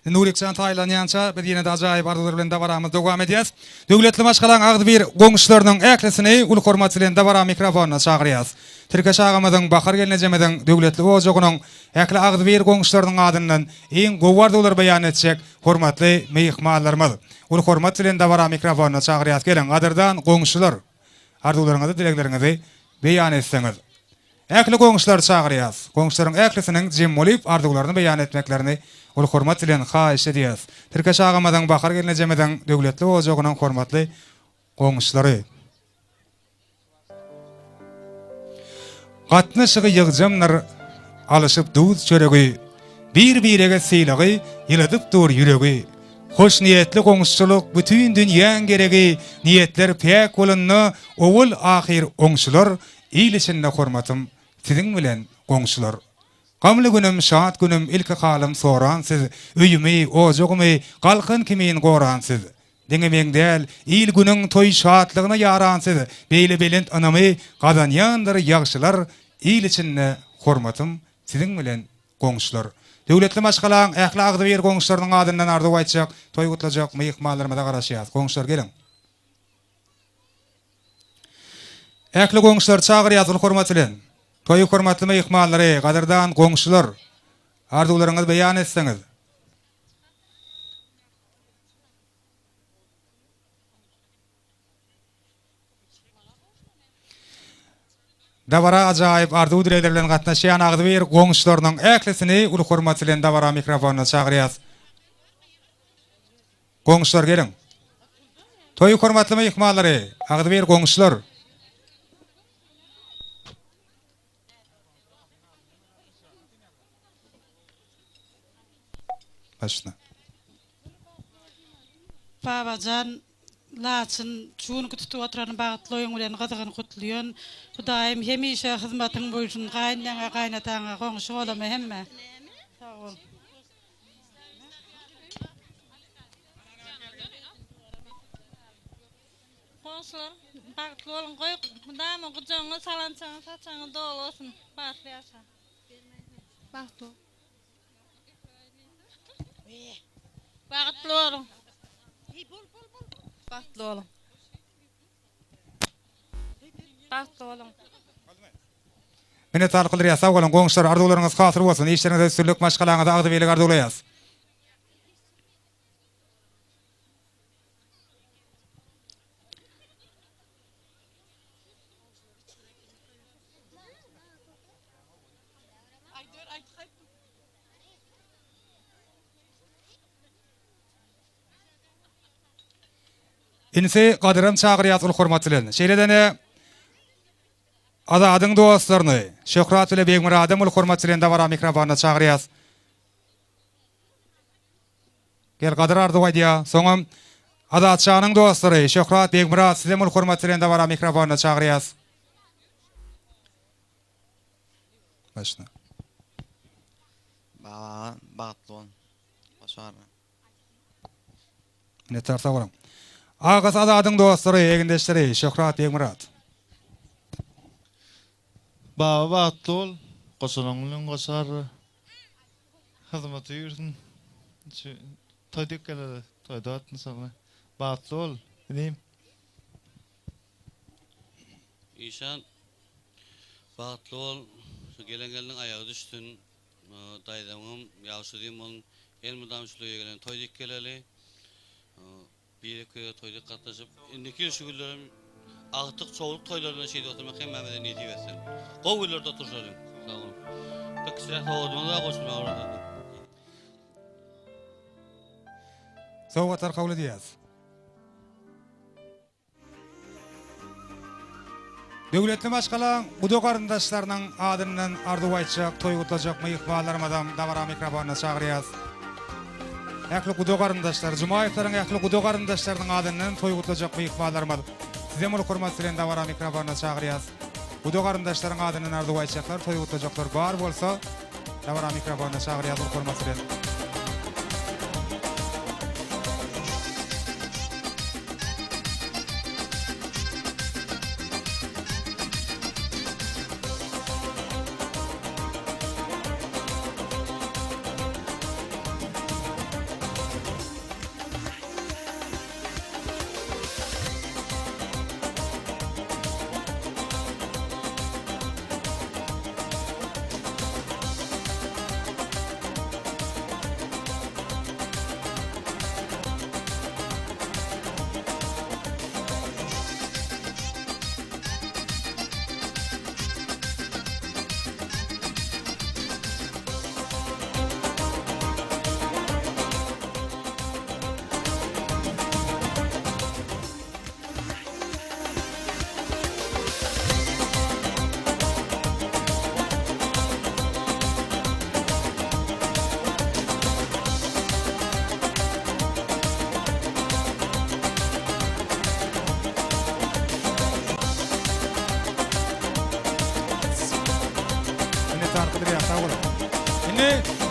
Nurikcan Taylanyança bir yine de acayip arzular bilen dawaramyz dowam edýäs. Döwletli başgalan Agdyr goňşylarynyň äklesini ul hormat bilen dawara mikrofonuna çagyrýas. Türkiýe şagamyzyň bahar gelenejemeden döwletli ojegynyň äkli Agdyr goňşylarynyň adyndan iň gowardylar baýan etjek hormatly mehmanlarymyz. Ul hormat bilen dawara mikrofonuna çagyrýas. Gelen gadyrdan goňşylar arzuwlaryňyzy, dileklerinizi beýan etseňiz. Äkli goňşylar çagyrýas. Goňşylaryň äklesiniň jem bolup arzuwlaryny beýan etmeklerini ol hormat bilen haýyş edýäs. Türkiýe şagamyzyň bahar gelenejemeden döwletli ojegynyň hormatly goňşylary. Gatnaşygy ýygjamlar alyşyp duz çöregi, bir-birege sylagy, ýyladyp dur ýüregi. Hoş niyetli goňşylyk bütün dünýäň geregi, niyetler pek bolanny owul ahir oňşylar, ýylyşynda hormatym siziň bilen goňşylar. Gamly günüm, şat günüm, ilki halym soran siz, öýümi, ojagymy, galkyn kimin goran siz. Deňemeň däl, il günüň toý şatlygyna yaran siz, beýle belent anamy gadanýandyr ýagşylar, il içinde hormatym siziň bilen goňşylar. Döwletli başgalan ähli Agdyr goňşylarynyň adyndan arzuw aýtjak, toý gutlajak mehmanlarymyza garaşýas. Goňşylar geliň. Ähli goňşylar çagyrýar hormat bilen. Toy hormatly mehmanlary, gadyrdan goňşylar, arzuwlaryňyzy beýan etseňiz. Dawara ajaýyp arzuw dileýler bilen gatnaşýan Agdyr goňşylarynyň äklesini ul hormat bilen dawara mikrofonuna çagyrýas. Goňşylar geliň. Toy hormatly mehmanlary, Agdyr goňşylar. Başna. Babacan laçın çuğun tutup oturan bagtly oýun bilen gazygyny kutlaýan. Hudaýym hemişe hyzmatyň boýun gaýnaňa gaýnataňa goňşy bolamy hemme. Sag ol. Goňşylar bagtly bolan goý, mundamy gyjaňy salançaňy saçaňy dol bolsun. Bagtly ýaşa. Bagtly. Bagtly bolan. Bagtly bolan. Bagtly bolan. Mene tarqylar ýasa bolan goňşylar arzuwlaryňyz hasyr bolsun. Işleriňizde sürlük maşgalaňyzy Agdyr arzuwlaýas. Inse gadyrym çagyrýar ul hormat bilen. Şeýledene azadyň dostlaryny, Şöhrat bilen Begmuradym ul hormat bilen dawara mikrofonuna çagyrýar. Gel gadyr arzuw aýdýa. Soňam Azatçanyň dostlary, Şöhrat, Begmurad sizem ul hormat bilen dawara mikrofonuna çagyrýar. Başna. Bagtlon. Başarma. Ne tarsa bolam. Agas azadyň dostlary, egendeşleri, Şöhrat, Begmurad. Batlol. Goşanyň goşar. Hyzmaty ýürsin. Toýdyk geldi. Toýda atmysyň. Batlol. Bilim. İşan Batlol gelen ayağı düştün. Daýdamym ýaşadym ol elmudamçylyga gelen toýdyk geleli. Bir-iki toýda gatnaşyp, indiki şu günlerim agtyk çoğuluk toýlaryna şeýde oturmak hem medeniýeti bersen. Gowullarda otursaryň. Sag ol. Pekisler howada goşma orada. Sowatar kabul edýäs. Döwletli başgalan udo garyndaşlarynyň adyndan arzuw aýtjak, toý gutlajak mehmanlarymyzdan dawara mikrofonuna çagyrýas. Äkli udo garyndaşlar, Jumaýewlaryň äkli udo garyndaşlarynyň adyndan toý gutlajak mehmanlarymyz. Sizem ul hormat bilen dawara mikrofonuna çagyrýas. Udo garyndaşlaryň adyndan arzuw aýtjaklar, toý gutlajaklar bar bolsa, dawara mikrofonuna çagyrýas ul hormat bilen.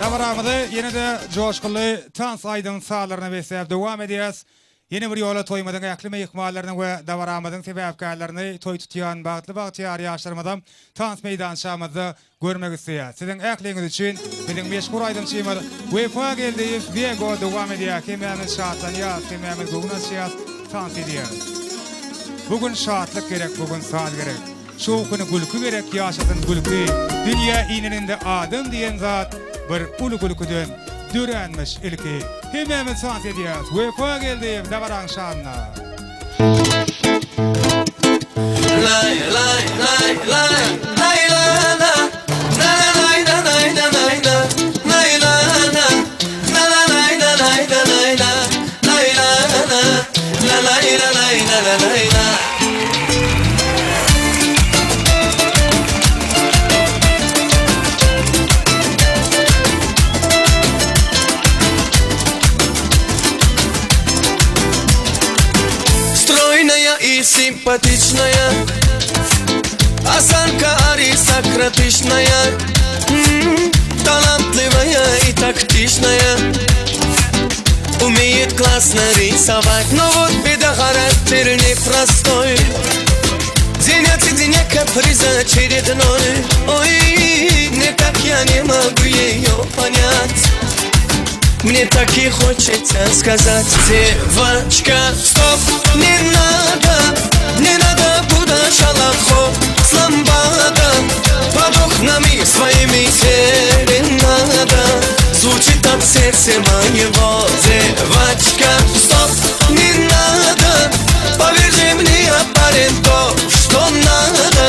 Dawaramyzy ýene de joşguly tans aýdyň sağlaryna beslep dowam edýäs. Ýene bir ýola toýmadan äklime ýykmalaryny we dawaramyzyň sebäpkärlerini toý tutýan bagtly ýaşlarymyzdan tans meýdançamyzda görmek isleýär. Siziň äkliňiz üçin biziň meşhur aýdymçymyz Wefa geldi. Diego dowam edýär. Kemämiz şatlanýar, kemämiz gugnaşýar, tans edýär. Bugün şatlyk gerek, bugün saz gerek. Şu günü gülkü gerek, ýaşasyn gülkü. Dünýä iňinde adam diýen zat bir ulu gülküden dörenmiş ilki. Hememiz tans edýär. Wefa geldi, dawaran şanna. Lay lay lay lay lay la la la lay la lay la lay la lay la la la la lay la lay la lay la lay la la la lay la lay la la lay la. И симпатичная, осанка аристократичная, талантливая и тактичная, умеет классно рисовать, но вот беда, характер непростой. День от дня каприза очередной. Ой, никак я не могу ее понять. Мне так и хочется сказать: девочка, стоп, не надо будашалахо с ламбадом, под окнами своими серенада звучит от сердца моего. Девочка, стоп, не надо, поверь мне, парень, то, что надо.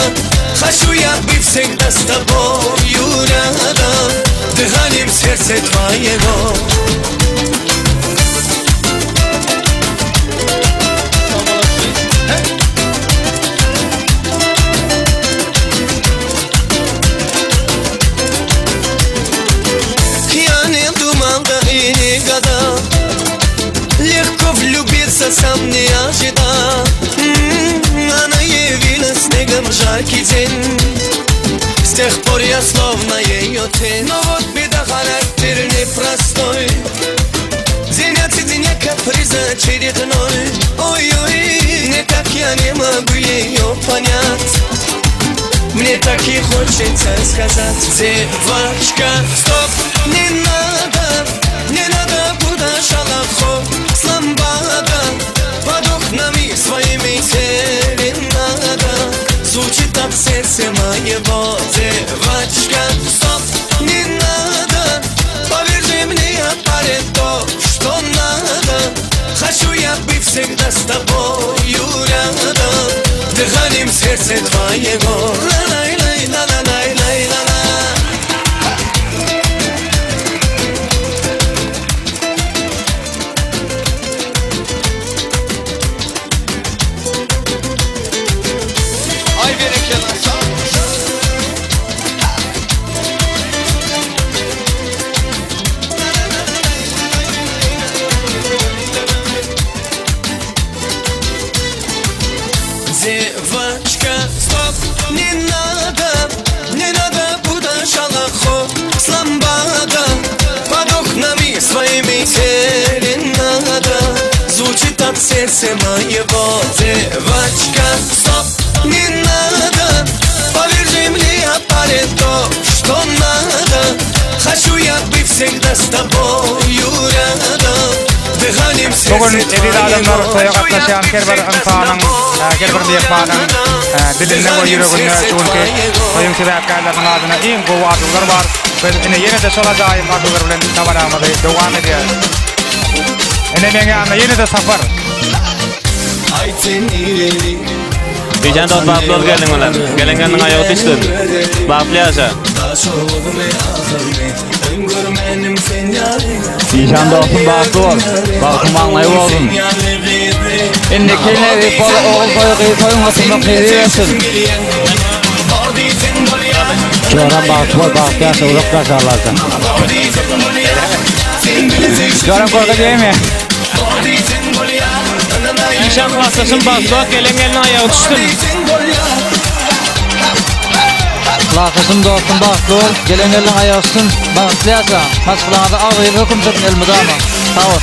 Хочу я быть всегда с тобою рядом, дыханием сердца твоего. Я не думал, да и не гадал, легко влюбиться сам не ожидал. Она явилась снегом в жаркий день, с тех пор я словно ее тень. Но вот беда, характер непростой. День от дня каприза очередной. Ой-ой, никак я не могу ее понять. Мне так и хочется сказать: девочка, стоп, не надо будашалахо с ламбадом, под окнами своими серенада звучит от сердца моего. Девочка, стоп, не надо, поверь мне, парень, то, что надо. Хочу я быть всегда с тобою рядом, дыханием сердца твоего. Ла-лай-лай, ла-ла-лай-лай, ла-ла. Ay bereketler sağ ol. Девочка, стоп, не надо будашалахо с ламбадом, под окнами своими серенада звучит от сердца моего. Девочка, стоп, не надо, поверь мне, парень, то, что надо. Хочу я быть всегда с тобою рядом, дыханием сердца Bugün edil adamlar toya gatnaşan kerber insanyň, kerber mehmanyň diline we ýüregine çulky toyun sebäpkärleriň adyna iň gowy arzular bar. Biz ine ýene de şol ajaýyp arzular bilen dawaramyzy dowam edýär. Ine meňe ana ýene de safar. Bijan dot baklor geldin olar. Gelengenin ayağı düştü. Baklyasa. Bijan dotun baklor. Bakım anlayıp oldun. Indi kene bol oğul koyun atmak ediyorsun. Çoran baklyasa uzaklaşa alarsan. Çoran korku değil mi? İnşan klasasın baklor gelengenin ayağı düştü. Lakışım dostum baktı ol. Gelen elin ayaksın. Baktı yasa. Maskılana da ağıyıp hüküm tutun elmi dama. Sağ ol.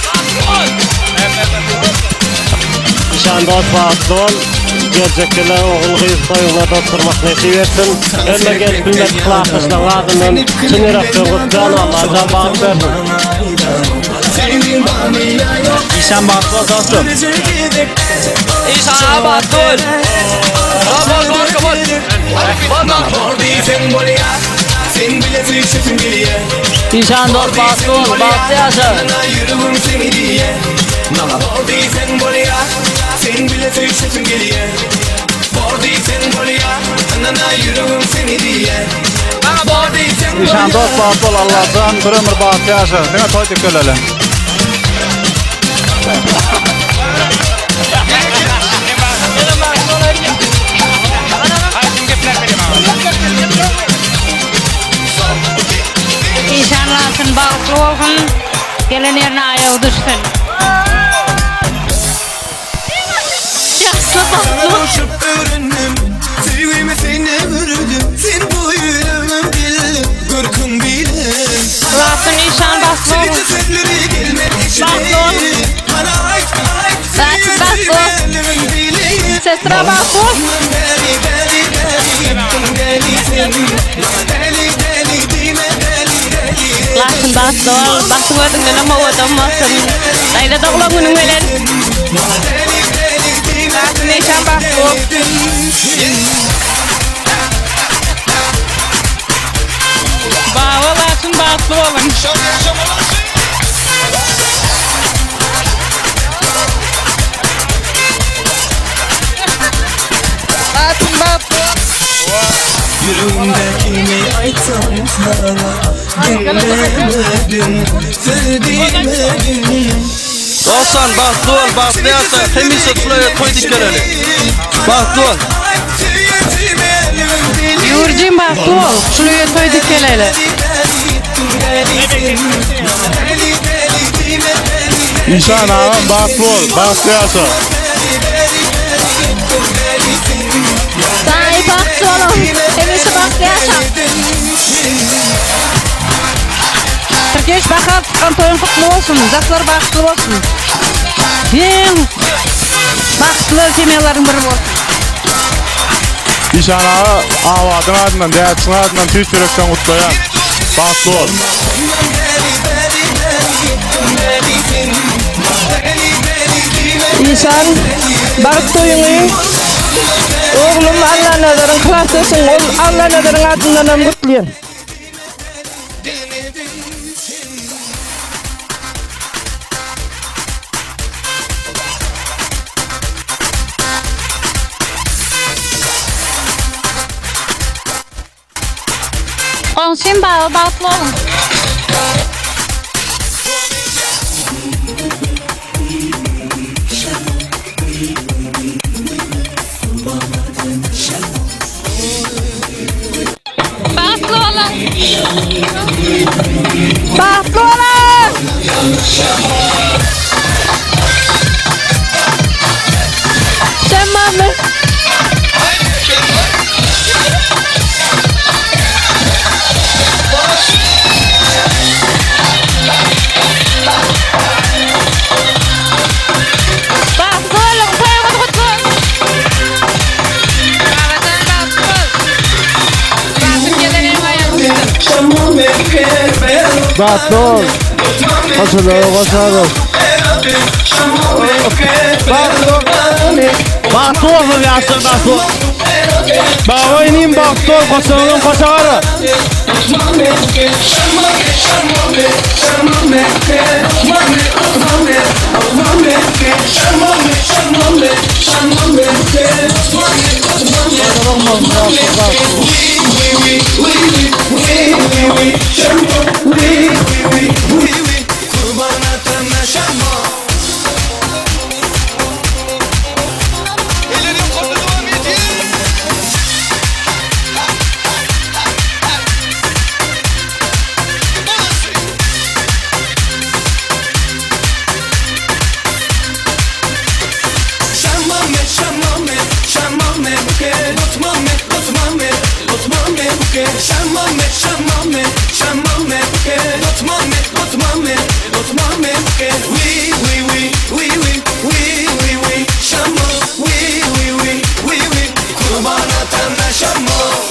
İşan dost baktı ol. Gelecekler oğul kıyıp soyunlar dosturmak nesip etsin. Önüne gelip bilmek lakışla adının sınırak dönüp Allah'tan bağlı verdim. İşan baktı ol dostum. İşan baktı ol. İşan dost baktı ol. Baktı yasa. Sen bile tüysesin geriye. Bordiysen buraya, anana yürüğüm seni diye. İşan dost baktı ol Allah'tan bir ömür baktı yasa. Bana toyduk öleli. İnşallah baktı olsun. Gelen yerine ayağı düşsün. Uçup öğrendim, sevgimi seni vurdum. Sen bu yüreğim bildim, korkum bildim. Rabbin inşan baslı olsun. Baslı olsun. Baslı olsun. Sestra baslı olsun. Lakin baslı ol. Baslı olsun. Ama odamazsın. Dayda da ulan günün veren. Lakin inşan baslı olsun. Bağlı lakin baslı olun. Lakin baslı olun. Yüreğimdekini aytsam sana, dinlemedim, sevdirmedim. Dostan baktı ol, baktı yasa, temiz tutulaya koyduk geleli. Baktı ol. Yurcim baslı ol, şuraya koyduk geleli. İşan ağam baktı ol. Baktı yasa. Sahi baktı olun, temizli baktı yaşam. Türkeş bakar çıkan toyun kutlu olsun, zatlar baktı olsun. Bien, baktılar kemiyelerin biri olsun. İşan ağa avadın adından, değerçin adından tüy çörekten kutlayan. Baktı ol. İnsan barık toyunu oğlum Allah nazarin kılasısın, Allah nazarin adından kutluyor. Onsin bağı batlı olun. Batlı olun. Batlı olun. Sen mami. Baktı ol. Koşuyor, koşuyor. Baktı ol yasın, baktı ol. Bağ oynayayım baktı ol, koşuyor, koşuyor. Şamame, şamame, şamame, buke, lotmame, lotmame, lotmame, buke. buke Şamame, şamame, şamame buke Notmame, notmame, notmame buke Oui, oui, oui, oui, oui, oui, oui, oui Şamo, oui, oui, oui, oui, oui Kurban atana şamo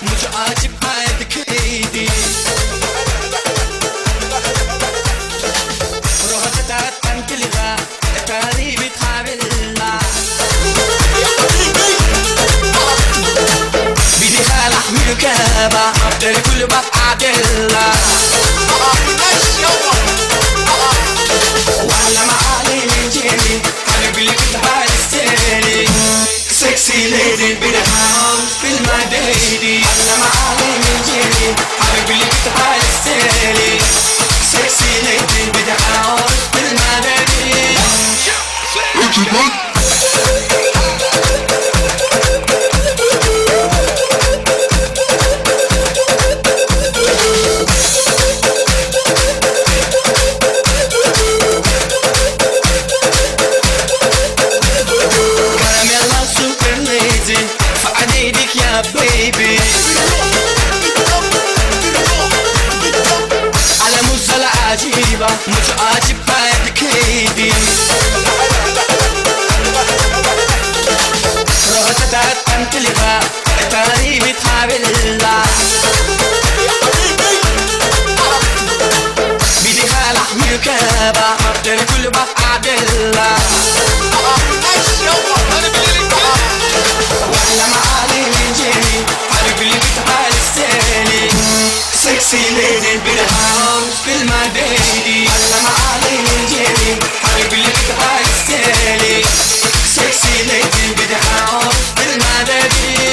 मुझे आज आए दिखाई दी روحك تنكلها تقاريب تحابلها بدي خالح مركبة أفضل كل بقعدلها ولا معالي من جيلي حبيبي اللي كنت عايزتني sexy lady be the house feel my lady أنا معالي من جيلي حبيبي اللي كنت عايزتني sexy lady be the house feel my lady baby على موزة عجيبة مش عاجب حياتك هيدي روحك تنكلها تقاريب تحابلها بدي خالح مركبة أفضل كل بقعدلها ولا معالي من جيلي حبيبي اللي بتعالي sexy lady be the house feel my lady ولا معالي من جيلي حبيبي اللي بتعالي sexy lady be the house feel my lady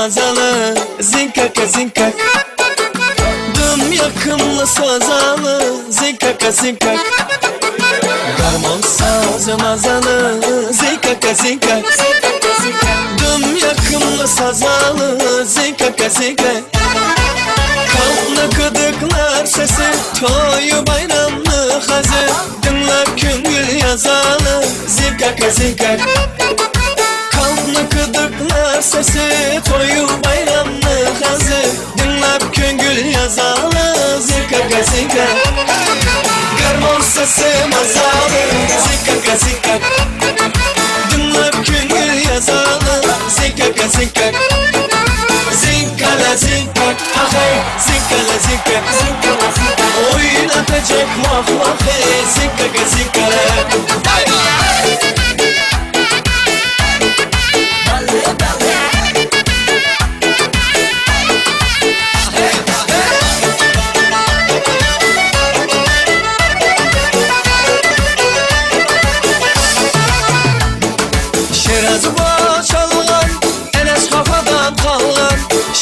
Mazalı zinkaka zinkak Düm yakımlı sazalı zinkaka zinkak Garmon sazı mazalı zinkaka zinkak Düm yakımlı sazalı zinkaka zinkak Kanlı kıdıklar sesi toyu bayramlı hazır Dinlep küngül yazalı zinkaka zinkak Kanlı kıdıklar sesi toyu bayramlı hazır Dinlep küngül yazalı zikaka zikak Garmon sesi mazalı zikaka zikak Dinlep küngül yazalı zikaka zikak Zinkala zinkak ahay zinkala zinkak Oynatacak mahvahı zikaka zikak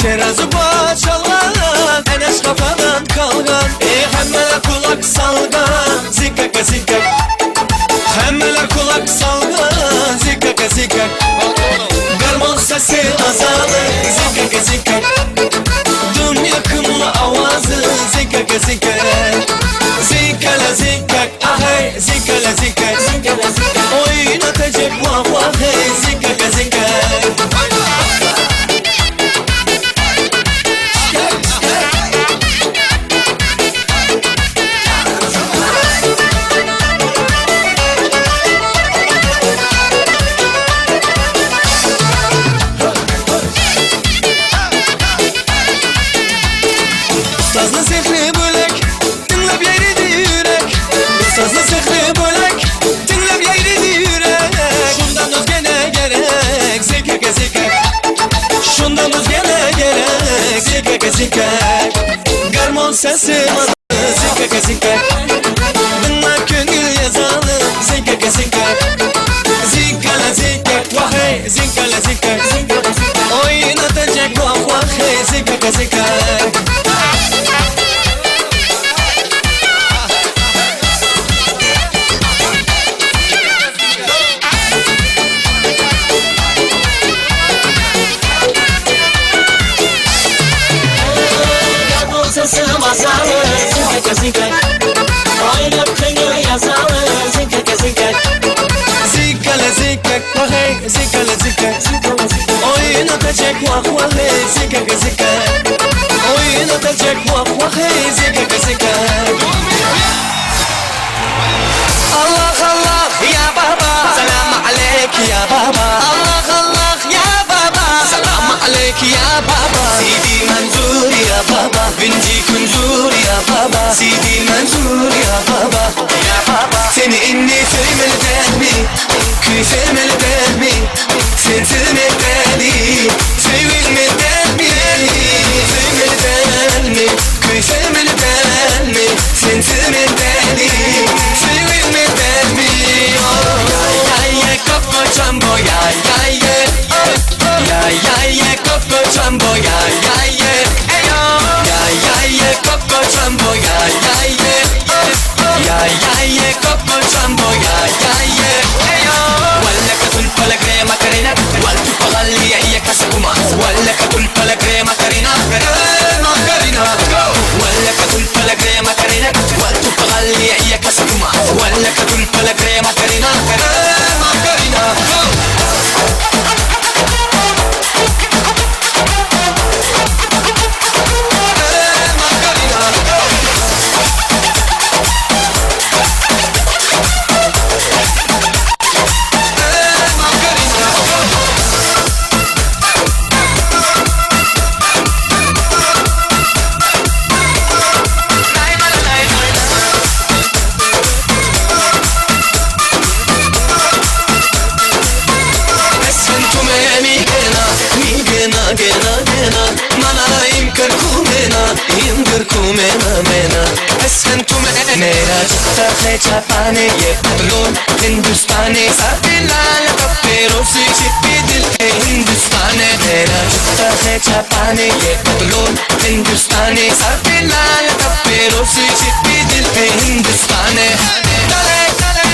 Şerazı bağçalan Enes kafadan kalgan Hemmeler kulak salgan Zikaka zikak Hemmeler kulak salgan Zikaka zikak Garmon sesi azalı Zikaka zikak Düm yakın zika zika la zika ahay zika la zika oynatacak vah vah hey zika zika Sazlı sehri bölek, dinlep yeridi yürek. Sazlı sehri bölek, dinlep yeridi yürek. Şundan özge ne gerek, zikek zikek. Şundan özge ne gerek, zikek zikek. Garmon sesi malı, zikek zikek. Dinlep köngül yazalı, zikek zikek. Zikala zikek, vahey, zikala zikek. Oynatacak vah vah hey, zikek zikek. Sesi masalı, zikek zikek. Oynap köngül yazalı, zikek zikek. Zikala zikek, vahey, zikala zikek. Oynatacak vah vah hey, zikek zikek. Oynatacak vah vah hey, zikek zikek. Allah Allah ya baba, selam aleyk ya baba. Allah Allah ya baba, selam aleyk ya baba. Sidi Manzur ya baba, binci Kunzur ya baba. Sidi Manzur ya baba, ya baba. Seni inni sevmeli dermi, köy sevmeli dermi. Sen sevmeli, sevilmeli dermi. Sevmeli dermi, köy sevmeli dermi. Sen sevmeli, sevilmeli dermi. Ya koko jumbo ya ya koko jumbo ya koko jumbo ya koko jumbo ya ولا كتل فلا كريمة كرينا والتو بغلي هي كسكما ولا كتل فلا كريمة كرينا كريمة كرينا ولا كتل فلا كريمة كرينا والتو بغلي هي كسكما ولا كتل فلا كريمة كرينا كريمة كرينا मेरा जूता है जापानी ये पतलून हिंदुस्तानी साथी लाल कपड़ों से छिपी दिल है हिंदुस्तानी मेरा जूता है जापानी ये पतलून हिंदुस्तानी साथी लाल कपड़ों से छिपी दिल है हिंदुस्तानी डाले डाले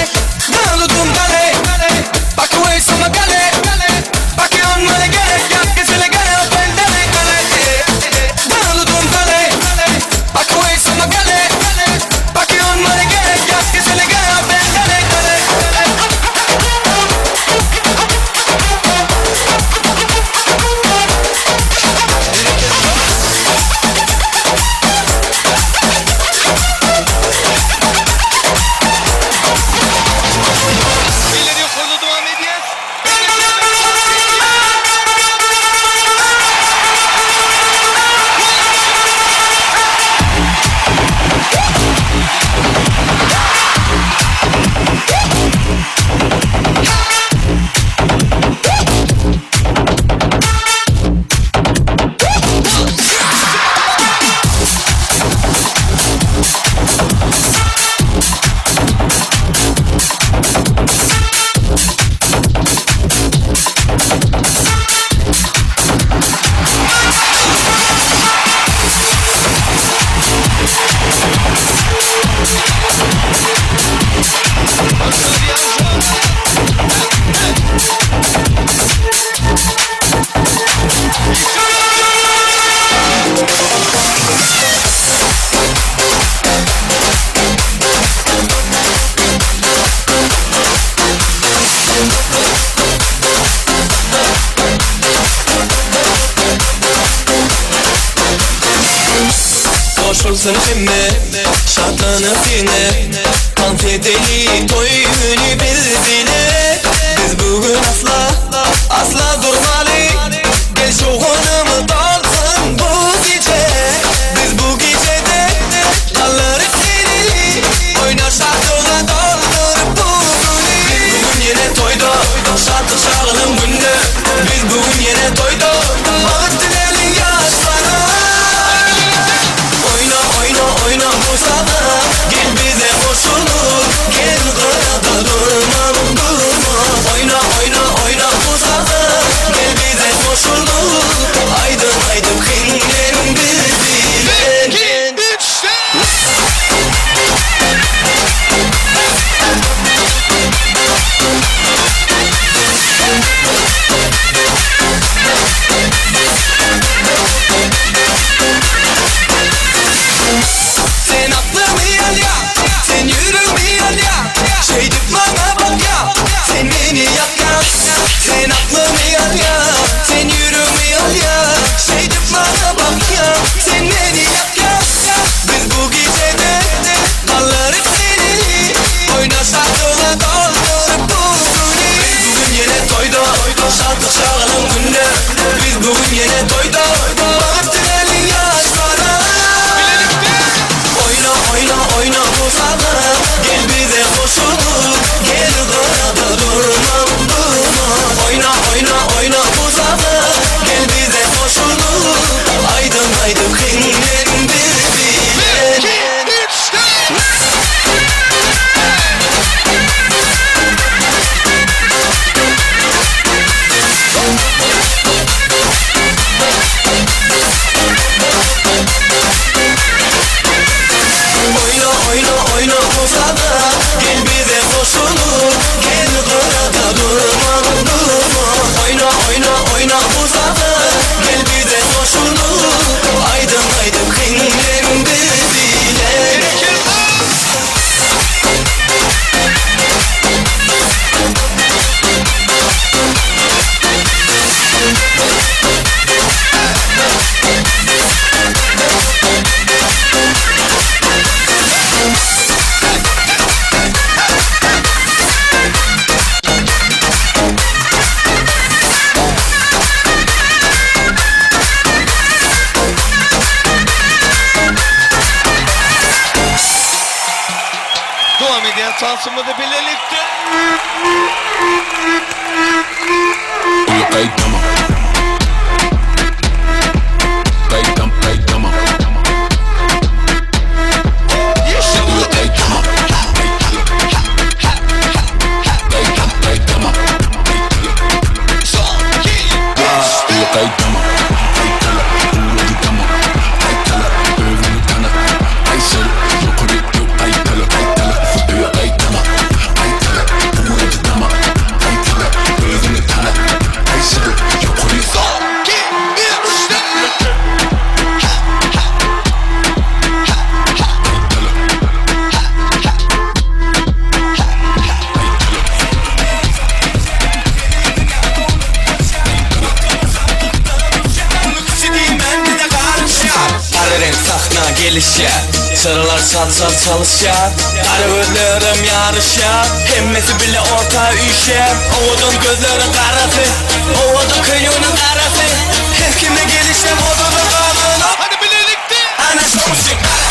डालो तुम डाले बाकी वही सुमा डाले बाकी उन मरे गए क्या किसी ले गए अपन डाले डाले डालो तुम डाले बाकी वही सुमा डाले Şansın hemme şartlanıp yine konfeteli toy günü bizine. Biz bugün asla durmalı. Gel şoğunumu dalsın bu gece. Biz bu gecede kalırız seni. Oynar şarkıla doldur bugünü. Biz bugün yine toyda şarkı şağılım günde. Biz bugün yine toyda Ağıttilerin yaşlara. Oyna bu sabah. Gel bize koşulur. Gel kırada durma. Oyna bu sabah. Gel bize koşulur. Aydın kıynen birbirine. Sen aklımı yal ya, sen yüreğimi yal ya. Şeydik bana bak ya, sen beni yak ya. Sen aklımı yal ya, sen yüreğimi yal ya. Şeydik bana bak ya, sen beni yak ya. Biz bu gecede kalırız seni. Oyna şarkıla doldur bugünü. Biz bugün yine toyda şarkı şağılım günde. Biz bugün yine toyda Ağıttilerin yaşlara. Oyna bu sabah. Gel bize koşulur. Gel kırada durma. Oyna bu sabah. Gel bize koşulur. Aydın kıynen birbirine. Oyna bu sabah. Gel bize koşulur. Gel kırada durma. Oyna bu sabah. Gel bize koşulur. Aydın kıynen birbirine. Devam ediyor çalsımı da birlikte. gelişer. Sarılar sat çalışar. Kara gözlerim yarışar. Hemmesi bile orta işer. Oğudun gözlerin karası, oğudun kıyının karası. Her kime gelişem oğudun kanına. Hadi birlikte. Ana şomsun kara.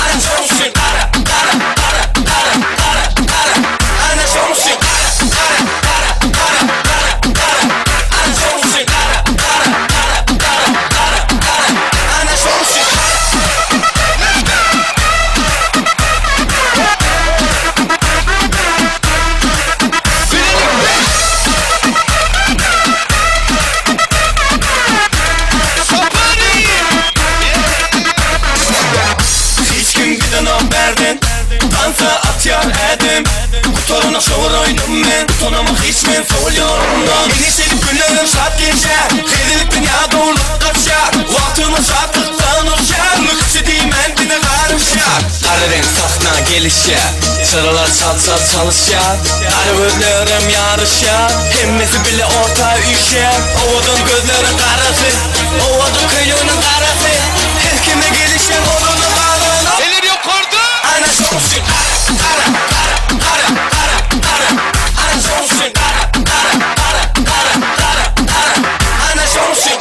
Ana şomsun kara. Ana şomsun kara. Ana şomsun kara. Dansa atıyor edim Kutoruna şovur oynum men Kutonamı hiç men soğuluyorumdan Enişelik günlerim şart geçer Kedilik dünya doğruluk kaçar Vaktımı şartlıktan uçar Mıkçı değil men dine karışar Kara renk sahna gelişer Sıralar çat çat çalışar Arı gözlerim yarışar Hemmesi bile orta üşer Ovudun gözlerin karası Ovudun kıyının karası Her kime gelişen oğlunun ağlığına Eller yok kordu Ana şomsun Ara Ana şomsun Ana şomsun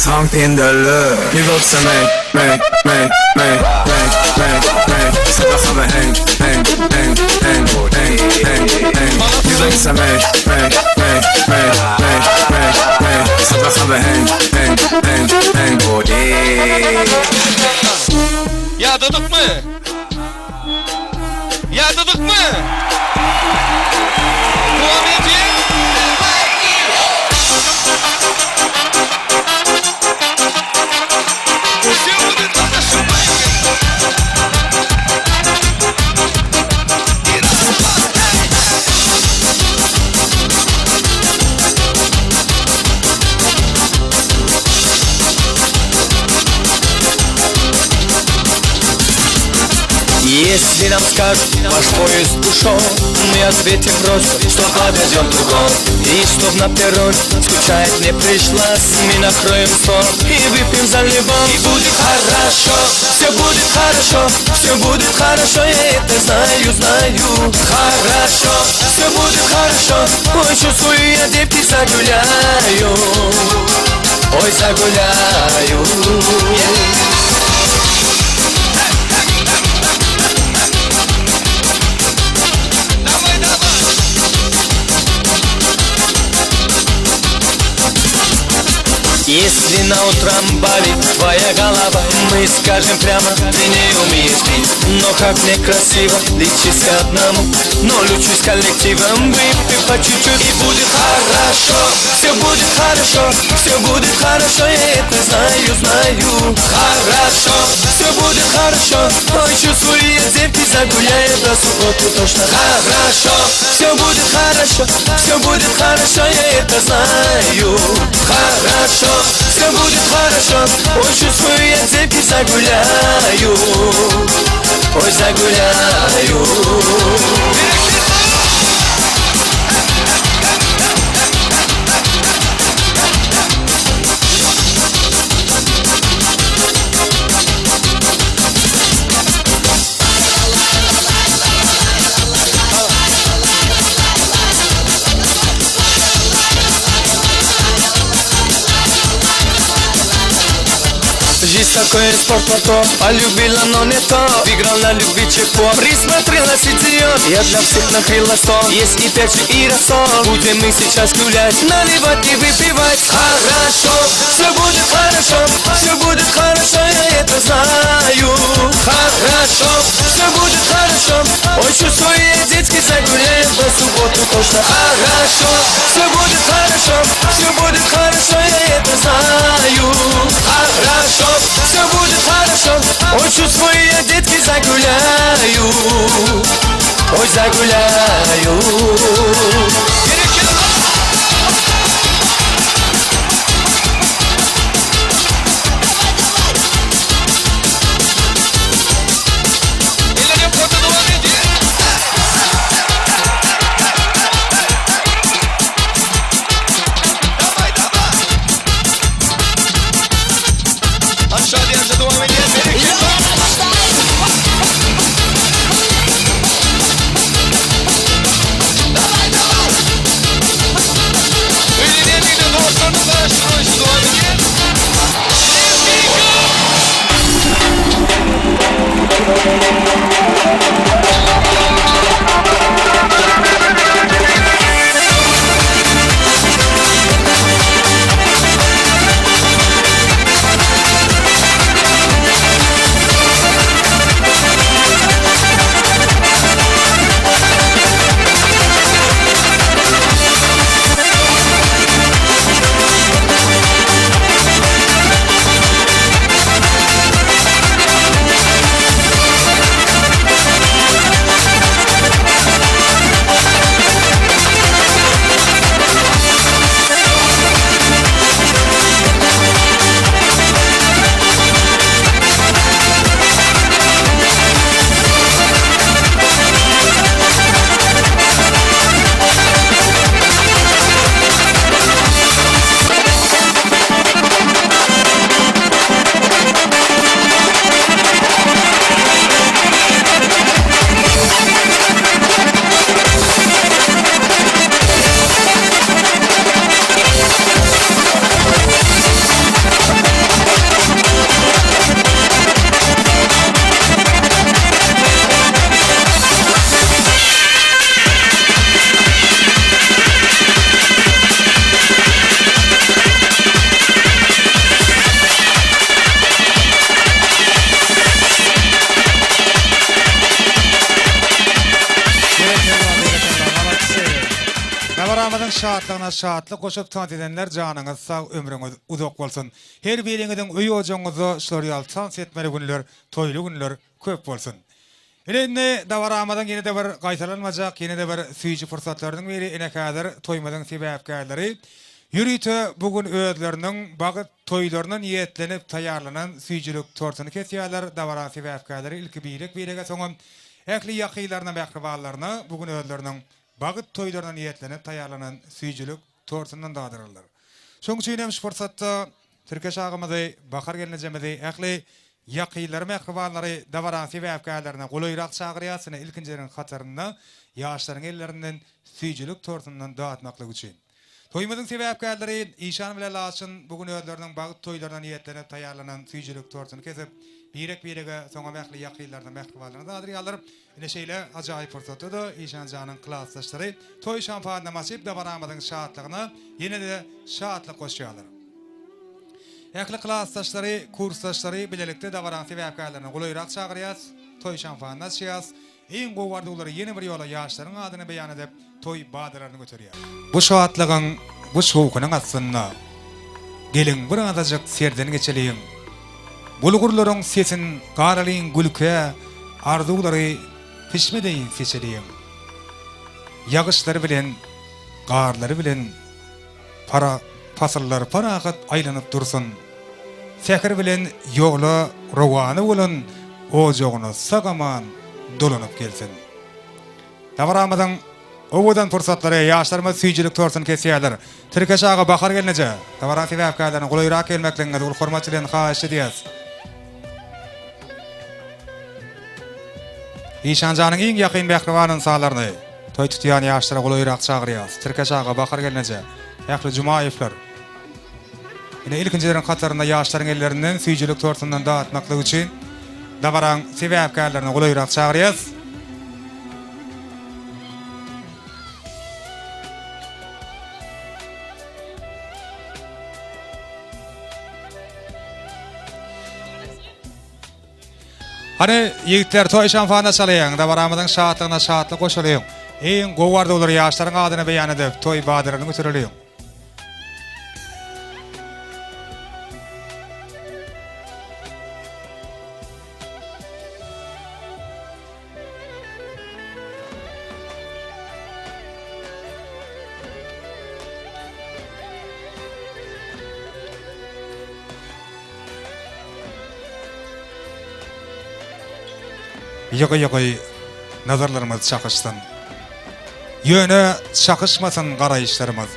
Honk in the love. Nu wilt ze mee. Ze wil gaan we heen. Nu wilt ze mee. Ze wil gaan we heen. Yadırdık mı? Yadırdık mı? Muhammed'in Если нам скажут, ваш поезд ушел, мы ответим просто, что подождем другого. И чтоб на перрон скучать не пришлось, мы накроем сон и выпьем за любовь. И будет хорошо, все будет хорошо, все будет хорошо, я это знаю. Хорошо, все будет хорошо, ой, чувствую, я девки загуляю. Ой, загуляю. Если на утром болит твоя голова, мы скажем прямо, ты не умеешь пить. Но как некрасиво лечись одному, но лечусь коллективом, выпей по чуть-чуть. И будет хорошо, все будет хорошо, все будет хорошо, я это знаю. Хорошо, все будет хорошо, ой, чувствую, я девки загуляю до субботы точно. Хорошо, все будет хорошо, я это знаю. Хорошо, все будет хорошо, ой, чувствую, я девки загуляю. Ой, загуляю. Жизнь такой спорт потом, полюбила, но не то. Играл на любви чеко, присмотрелась идиот. Я для всех накрыла сон, есть и пепси, и рассол. Будем мы сейчас гулять, наливать и выпивать. Хорошо, все будет хорошо, все будет хорошо, я это знаю. Хорошо, все будет хорошо, ой, чувствую, я детки загуляем до субботы точно. Хорошо, все будет хорошо, я это знаю. Хорошо, все будет хорошо, ой, чувствую, я детки загуляю. Ой, загуляю. şatlığına şatlyk goşup taňat edenler janyňyz sag, ömrüňiz uzak bolsun. Her biriňiziň öýe ojaňyzy şolýal taňat etmeli günler, toýly günler köp bolsun. Ene dawaramadan ýene de bir gaýtalanmajak, ýene de bir süýji fursatlaryň biri ene häzir toýmadyň sebäpkärleri ýürüýte bugün özleriniň bagyt toýlaryna niýetlenip taýýarlanan süýjilik tortuny kesýärler. Dawara sebäpkärleri ilki birege soňam ähli ýakylaryna mähriballaryna bugün özleriniň bagyt toýlaryna niýetlenip taýýarlanan süýjilik tortundan dadyrlar. Şoň üçin hem şu fursatda Türkiýe şahymyzy Bahar gelinejemidi ähli ýakylar mähribalary dawara sebäpkärlerine golayrak çagyrýasyny ilkinjilerin hatyryna ýaşlaryň ellerinden süýjilik tortundan dağıtmaklyk üçin. Toýmadyň sebäpkärleri işan bilen laçyn bugün özleriniň bagyt toýlaryna niýetlenip taýýarlanan süýjilik tortuny kesip birege soňa mähli ýakylarna mähriballaryna dadyrýarlar. Ine şeýle ajaýyp fursatda da işan janyň klassdaşlary toý şampanýa masyp dawaramydyň şatlygyna ýene de şatlyk goşýarlar. Ähli klassdaşlary, kursdaşlary bilelikde dawaran sebäpkärlerine golayrak çagyrýas, toý şampanýa açýas. Eň gowardy ýene bir ýola ýaşlaryň adyny beýan edip toý badyrlaryny göterýär. Bu şatlygyň, bu şowkunyň atsyna gelin bir azajyk serden geçeliň. Bulgurlaryň sesin garalyň gülke, arzulary pişmedeýin seçeliň. Ýagyşlary bilen, garlary bilen para pasyllar parahat aýlanyp dursun. Säkir bilen ýogla rowany bolan ojagyna sagaman dolanyp gelsin. Dawaramadan owadan fursatlary ýaşlarymyz süýjilik tortuny kesýärler. Türkiýe şahy Bahar gelineje. Dawaran sebäpkärlerini golayrak gelmeklerini ul hormat bilen haýyş edýäs. İşan janyň iň ýakyn mähribanyň salaryny toý tutýan ýaşlara golayrak çagyrýas. Türkiýe şahy Bahar gelineje. Ähli Jumaýewler. Ine ilkinjilerin hatyryna ýaşlaryň ellerinden süýjilik tortundan dağıtmaklyk üçin dawaran sebäpkärlerini golayrak çagyrýas. Hani ýigitler toý şampanýa çalýan, dawaramydyň şatlygyna şatlyk goşulýan. Eň gowardy bolar ýaşlaryň adyny beýan edip toý badyryny göterilýän. Ýagy nazarlarymyz çakyşsyn. Ýöne çakyşmasyn garaýyşlarymyz.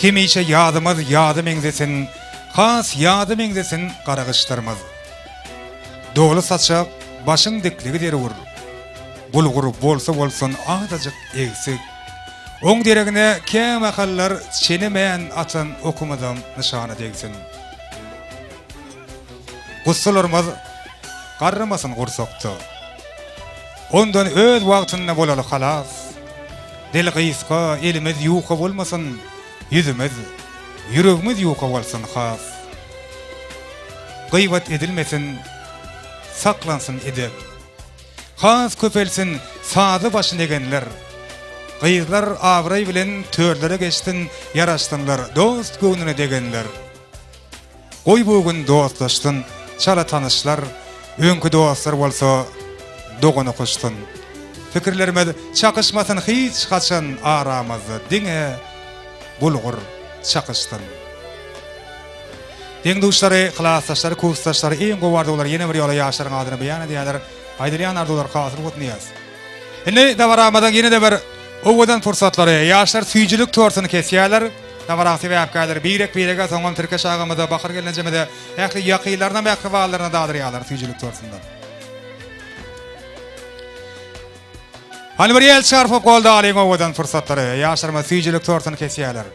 Hemişe ýadymyz ýady meňzesin, has ýady meňzesin garagyşlarymyz. Dogly saçak başyň dikligi derewur. Bulgur bolsa bolsun adadyk egsik. Oň deregine kem akallar çenemeýän atan okumadan nişana degsin. Gussalarymyz garramasyn gursakdy. Ondan öz wagtyna bolaly halas. Dil gyska elimiz ýuka bolmasyn, ýüzümiz, ýüregimiz ýuka bolsyn has. Gıybat edilmesin, saklansın edip. Has köpelsin, sazy başyn egenler. Gyzlar awray bilen törlere geçtin, yaraşdynlar, dost göwnüne degenler. Goý bugün dostlaşdyn, çala tanışlar, öňkü dostlar bolsa dogany koşdun. Fikirlerimiz çakışmasın hiç kaçan aramazdı. Dine bulgur çakışdın. Deň duşlary, klassdaşlary, kursdaşlary eň gowardy bolar ýene bir ýola ýaşlaryň adyny beýan edýärler. Aýdylýan arzular hasyl bolýar. Indi dawaramadan ýene de bir owadan fursatlary ýaşlar süýjilik tortuny kesýärler. Dawaran sebäpkärleri birege soňam Türkiýe şahymyza Bahar gelinejemide ähli ýakylaryna mähriballaryna dadyrýarlar süýjilik tortundan. Hani bir ýel çarpyp golda alyň owadan fursatlary ýaşlarymyz süýjilik tortuny kesýärler.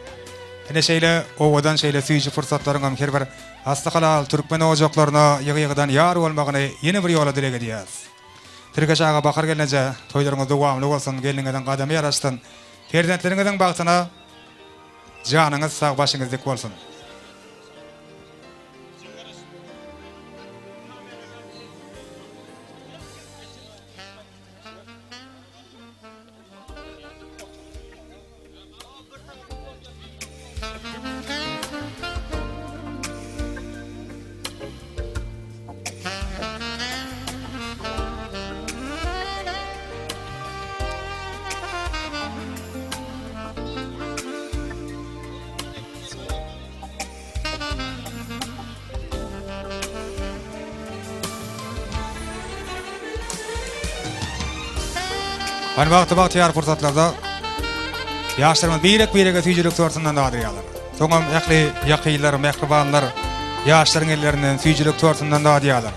Ene şeýle owadan şeýle süýji fursatlaryň hem her bir hastahal türkmen ojaklaryna ýygy-ýygydan ýar bolmagyny ýene bir ýola dilek edýäs. Türkiýe şahy Bahar gelineje toýlaryňyz dowamly bolsun, geliniňizden gadamy ýaraşdyn. Perzentleriniňizden bagtyna janyňyz sag başyňyzdyk bolsun. Hani bahtiyar fırsatlarda yaşlarımız birek süýjülük torsundan da adyalar. Soňam ähli ýakylar, mehribanlar yaşlaryň ellerinden süýjülük torsundan da adyalar.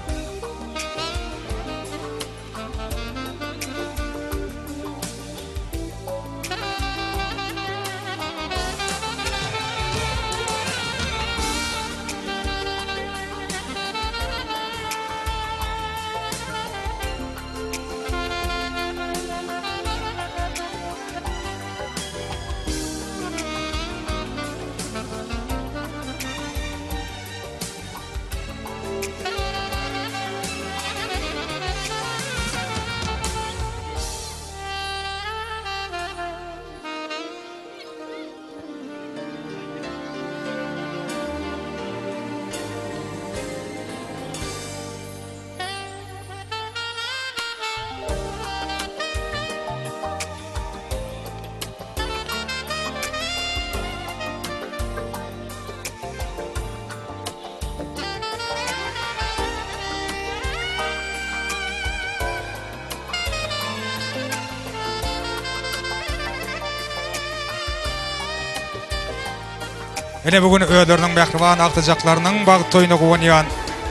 Ene bugün öýleriniň mehriban agtyjaklarynyň bagyt toýuny gowanýan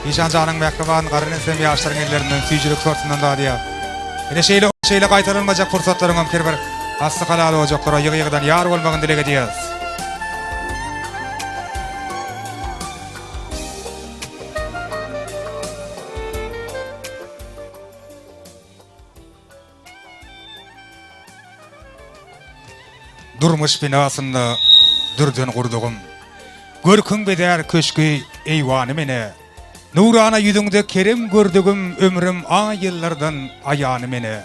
Ýyşanjanyň mehriban garynysy ýaşlaryň ellerinden süýjülük torsundan da adýar. Ene şeýle gaýtarylmajak fursatlaryň hem bir asly halaly ojaklara ýygy-ýygydan ýar bolmagyny dilek edýäs. Durmuş binasynda dürden gurdugum. Görkün beder köşkü eýwany mene. Nurana ýüzüňde kerem gördügüm ömrüm a ýyllardan aýany mene.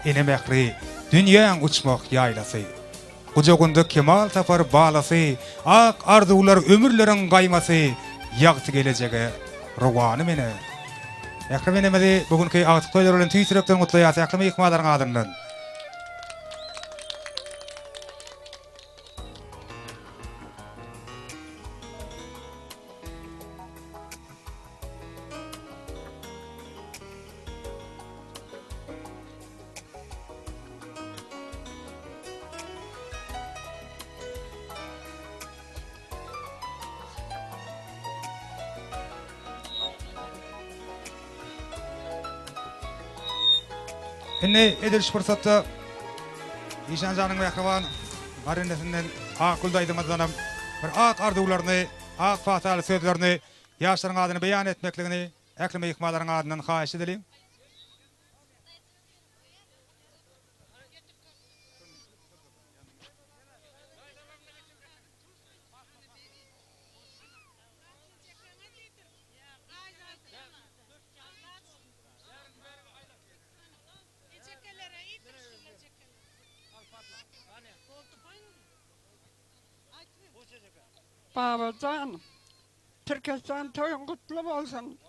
Ene mehri dünýäň uçmak ýaýlasy. Gujagunda kemal safar balasy, ak arzular ömürleriň gaýmasy, ýagty gelejege rowany mene. Mehri menemedi bugünkü agtyk toýlar bilen tüýsürekden gutlaýas ähli mehmanlaryň adyndan. Enne ediliş fırsatda Ýyşanjanyň mehriban garynysyndan akyldaýdymyzdan bir ak arzuwlaryny, ak fataly sözlerini ýaşlaryň adyny beýan etmekligini ähli mehmanlaryň adyndan haýyş edelim. Babacan, Türkistan toyun kutlu bolsun.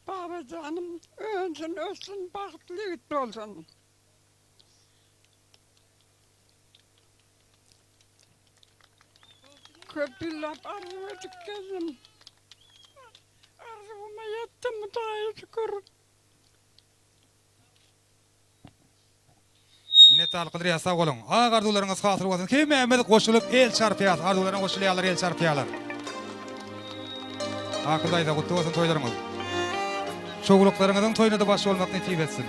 Babacanım önsün ölsün, bahtly ýigit bolsun. Köp ýyllap arzuwma tükkezdim. Arzuwma ýetdim, Hudaýa şükür. Minnetdarlyk bildirýär, sag bolun. Ak arzularyňyz hasyl bolsun. Kim ämeli goşulyp el çarpýar, arzularyň goşulýarlar, el çarpýarlar. Akyldaýda gutly bolsun toýlaryňyz. Şoguluklaryňyzyň toýunyda baş bolmak nasip etsin.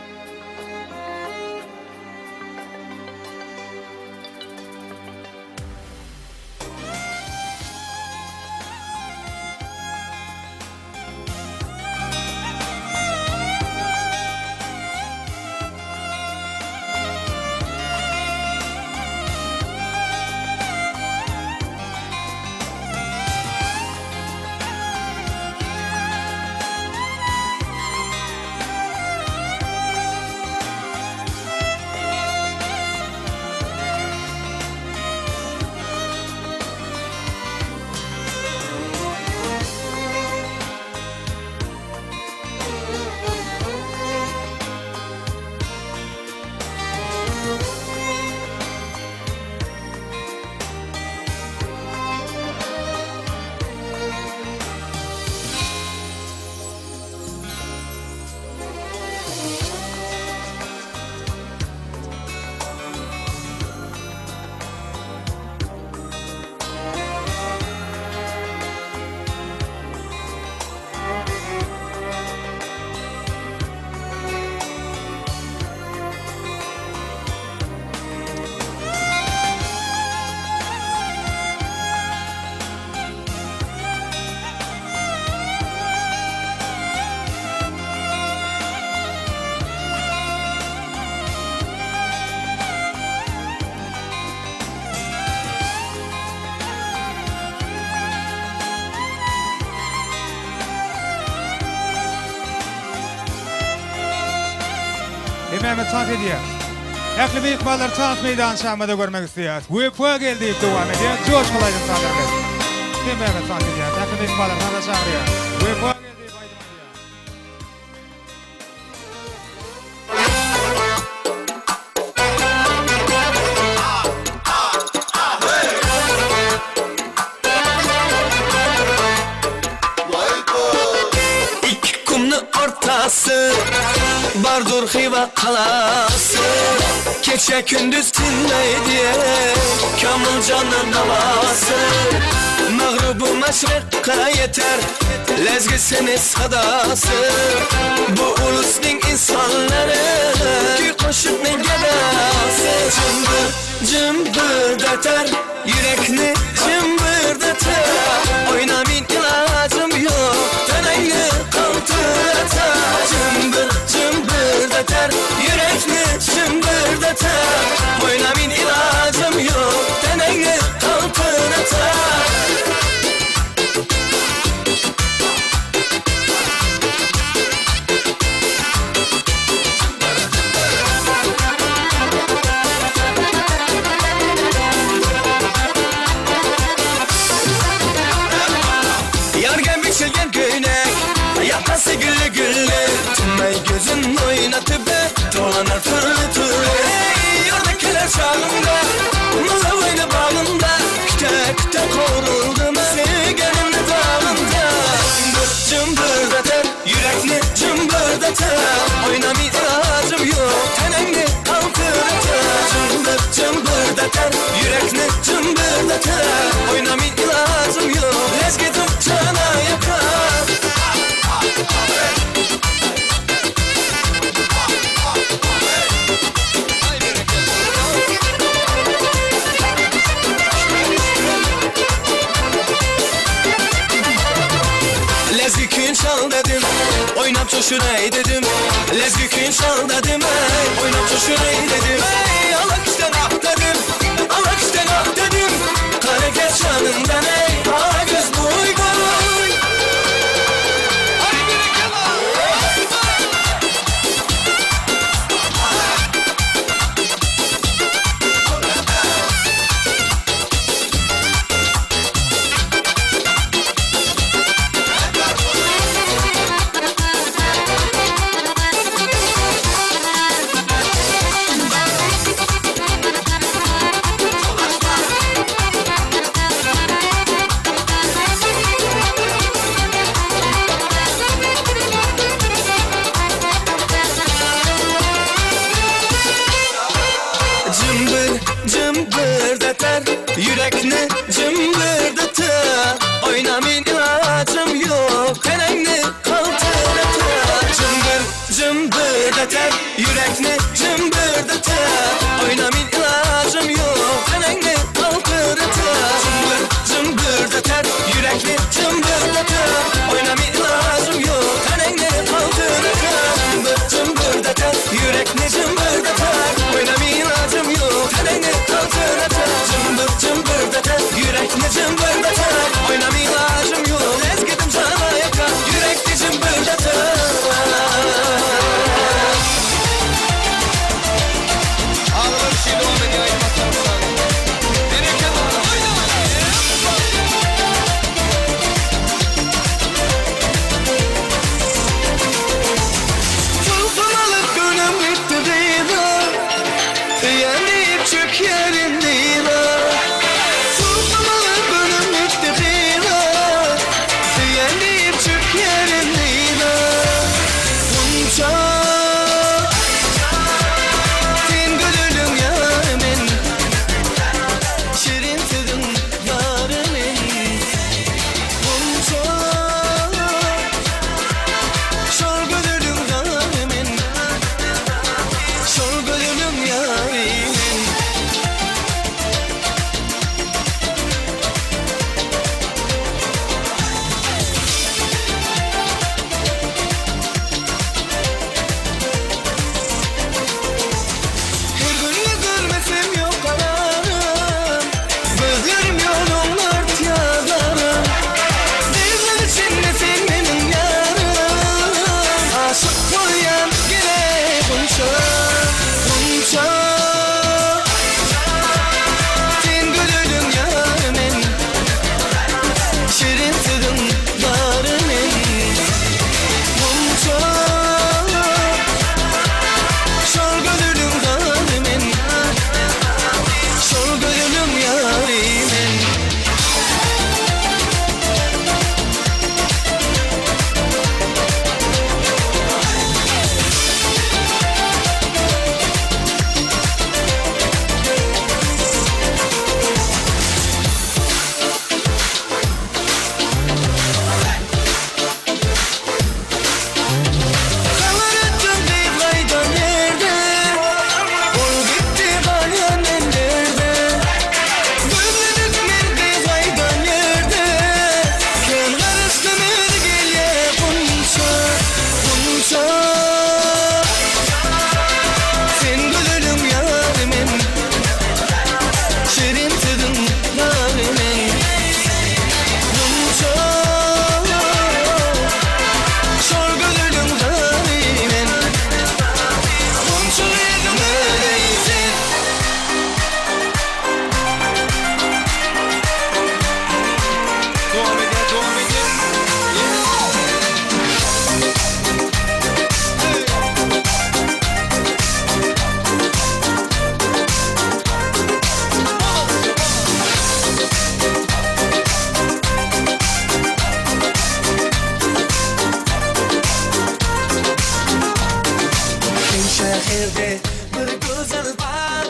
Mehmet Tat ediyor. Ekli büyük ballar Tat meydan şamada görmek istiyor. UEFA geldi deyip devam ediyor. George Kolay'ın sanırlar. Kim Mehmet Tat ediyor. Ekli büyük ballar Tat'a çağırıyor. UEFA geldi deyip aydım ediyor. İki kumlu ortası Bardur Xiva kalası Keçe gündüz dinleydi Kamil canın havası Mağrubu meşrikka yeter Lezgisini sadası Bu ulusning insanları Ki koşukning gedası Cımbırdatar Yürekni cımbırdatar Oynamin ilacım yok Tenengni kaltıratar Cımbırdatar Yürekni cımbırdatar Oynamin ilacım yok Tenengni kaltıratar Yargen biçilgen günek Yakası güllü güllü Tümmey gözün oynatıp Dolanar türlü türlü Hey yordakiler çağında Mıza oyna bağında Küte küte kovruldu Sevgelimle dağında Cımbırdatar Yürekli cımbırdatar Oynami ilacım yok Tenengni kaltıratar Cımbırdatar Yürekli cımbırdatar Oynami ilacım yok Lezgedim cana yakar Lezgi kün çal dedim Oynap coşurey dedim Lezgi kün çal dedim Oynap coşurey dedim Alak işten ah dedim Alak işten ah dedim Kara geç yanımdan ey Kara göz boy boy Cımbırdatar Yürekni cımbırdatar Oynamin ilacım yok Tenengni kaltıratar Cımbırdatar Yürekni cımbırdatar Oynamin ilacım yok Tenengni kaltıratar Cımbırdatar Yürekni cımbırdatar Oynamin ilacım yok Tenengni kaltıratar Cımbırdatar Yürekni cımbırdatar Oynamin ilacım yok Tenengni kaltıratar Cımbırdatar Yürekni cımbırdatar Oynamin ilacım yok Lezgedim sana yakar Yürekli cımbırdatar Ağlar bir şey devam ediyor ahirde bir güzel var.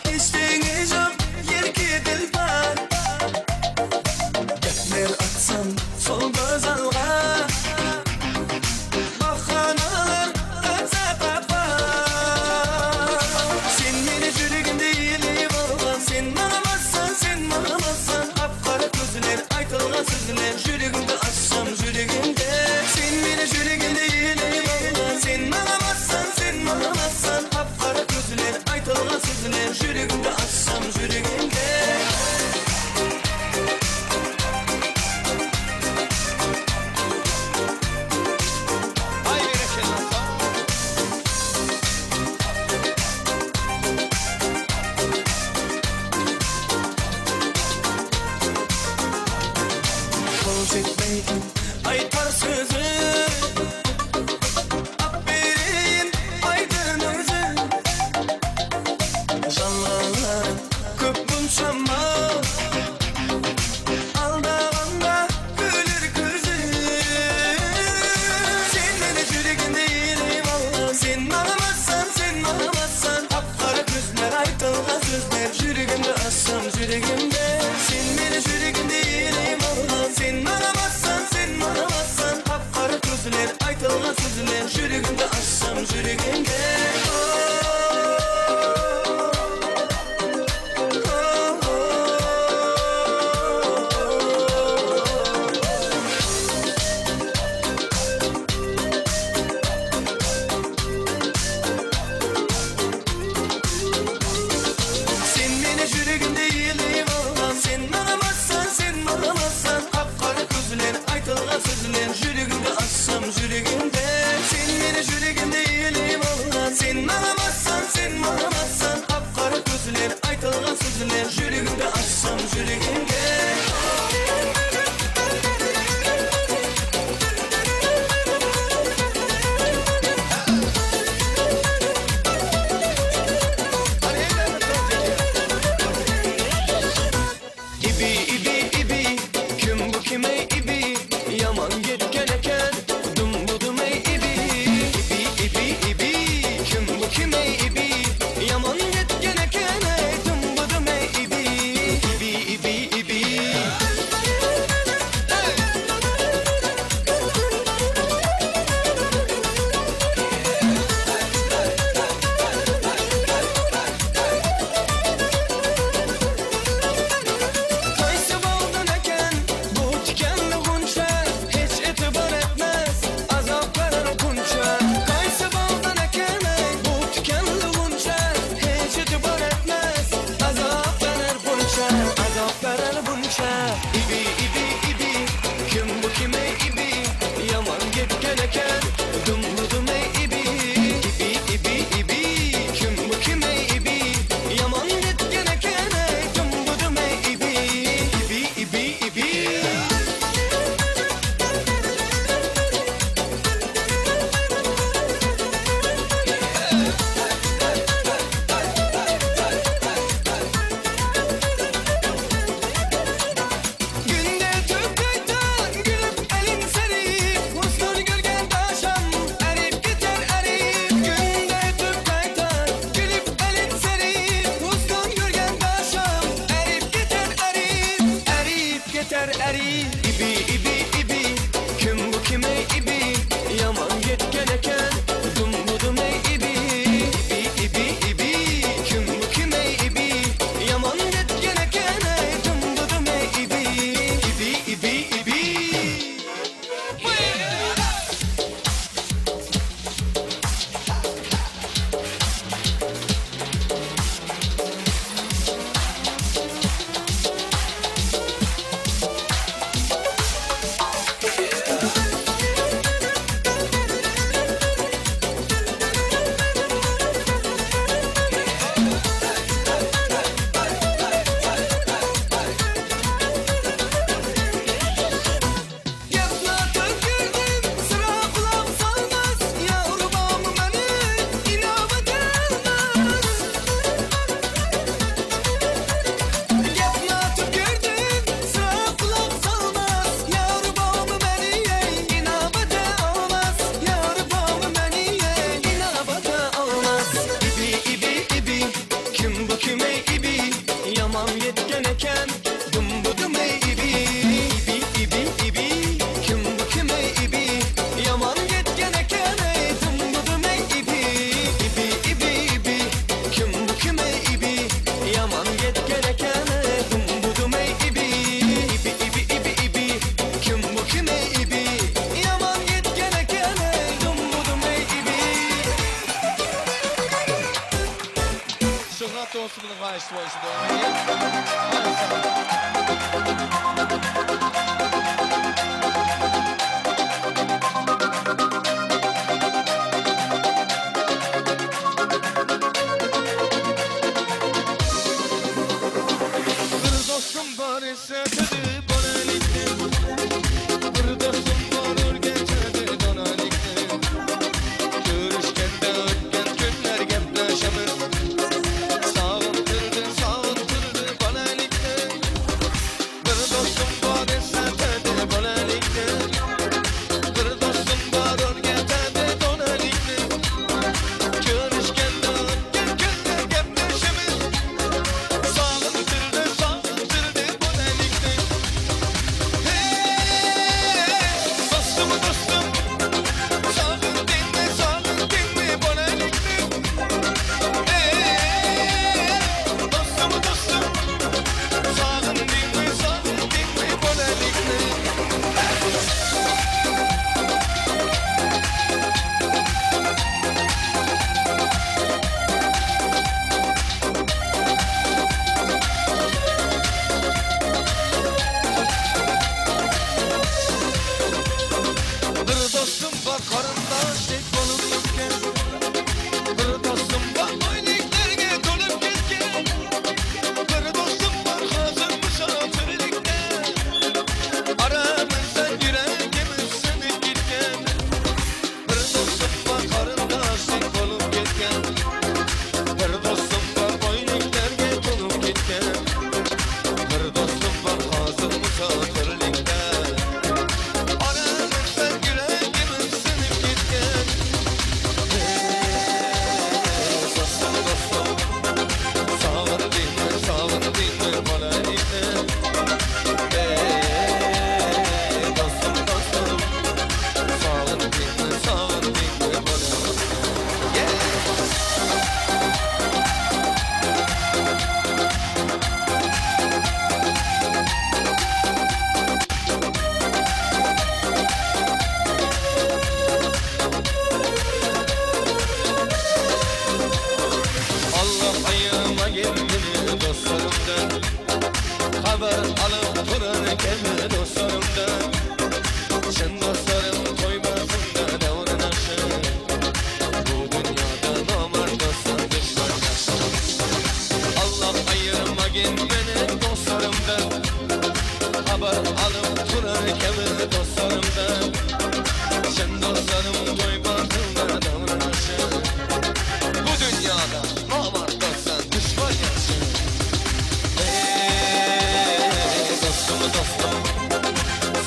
Hiçliğiniz yok yerki dil var. Gepler atsam sol güzelga. Bahanalar kaza papa. Sen beni jürgün değilim olgan. Sen anamazsan, sen anamazsan. Apkara gözler, aytılgan sözler. Jürgünde açsam jürgünde. Sen beni jürgün değilim olgan. Sen anamazsan, sen anamazsan. Apkara gözler, aytılgan sözler. Jürgünde açsam jürgünde. Konuş etmeyin aytar sözü. Aferin aydın özü. Canlılar köp bunçama. Aldağında gülür gözü. Sen beni jürgün değilim Allah. Sen anamazsan, sen anamazsan. Apkara gözler aytılgan sözler. Jürgünde assam jürgünde. Sen beni jürgün değilim Allah. Sen anamazsan, sen anamazsan. Apkara gözler aytılgan sözler. Jürgünde assam jürgünde. Sen beni jürgün değilim Allah. Sen anamazsan, sen anamazsan. Apkara gözler aytılgan sözler. Jürgünde assam jürgünde. Sen beni jürgün değilim Allah. Taşlı boyusu dönmeyi. Bir dostum var ise dedi bana elikti. Bir dostum var geçedi bana elikti. Görüşkende ötken günler gepleşemiz. Sağıntırdı bana elikti. Bir dostum var ise dedi bana elikti. Bir dostum var geçedi bana elikti. Görüşkende ötken günler gepleşemiz. Sağıntırdı bana elikti. Dostum sağın dinle bana elikti. Dostum sağın dinle bana elikti. Bir dostum var karındaşlık olup gitken. Bir dostum var oyliklerge dolup gitken. Bir dostum var hazır misafirlikte. Aramızdan yüreğimiz sönüp gitken. Bir dostum var karındaşlık olup gitken. Bir dostum var oyliklerge dolup gitken. Bir dostum var hazır misafirlikte. Aramızdan yüreğimiz sönüp gitken. Dostum sağın dinle bana elikti. Dostum sağın dinle bana elikti. Allah ayıma gelmeni dostlarımdan. Haber alıp durarken dostlarımdan. Sen dostlarım koymasın da devrin aşık. Bu dünyada namar dostlar düşman yaşar. Allah ayıma gelmeni dostlarımdan. Haber alıp durarken dostlarımdan. Sen dostlarım koymasın da devrin aşık. Bu dünyada namar dostlar düşman yaşar. Dostum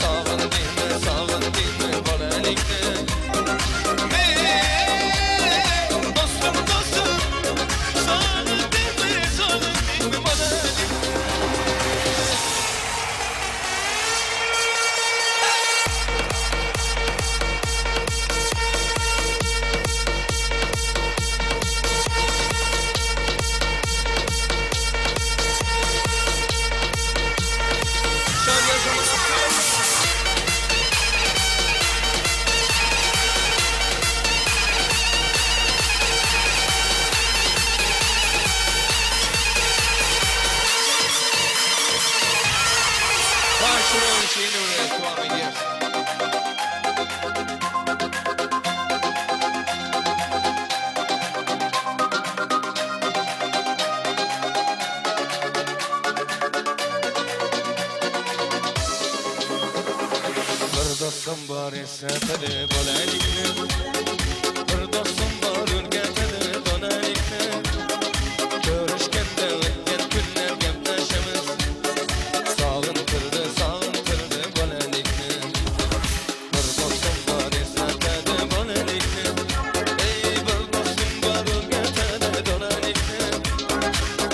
sağın dinle bana elikti. Dostum sağın dinle bana elikti. Başlıyor şeyini oraya devam ediyor. Bir dostum var ise tadı bana elikti. Bir dostum var ülkede bana elikti. Görüşkende ötken günler gepleşemiz. Sağıntırdı bana elikti. Bir dostum var ise tadı bana elikti. Bir dostum var ülkede bana elikti.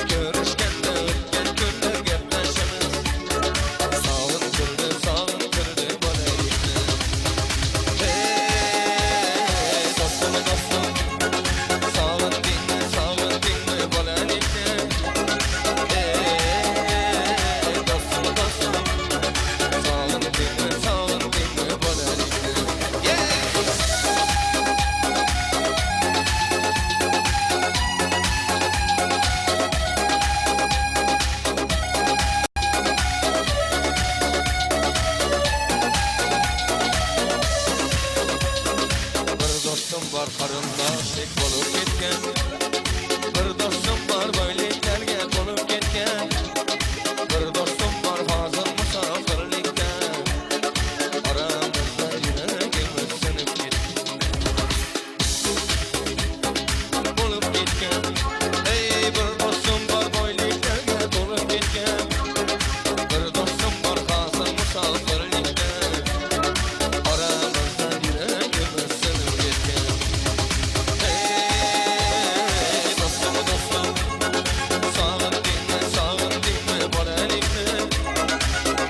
Görüşkende ötken günler gepleşemiz. Sağıntırdı bana elikti. var karındaşlık olup gitken. Bir dostum var böylelerge olup gitken. Bir dostum var hazır musafirlikten. Aramızda yüreğimiz sınıp gitken. Olup gitken. Ey bir dostum var böylelerge olup gitken. Bir dostum var hazır musafirlikten. Aramızda yüreğimiz sınıp gitken. Ey dostum dostum, sağın dinme bana elikme.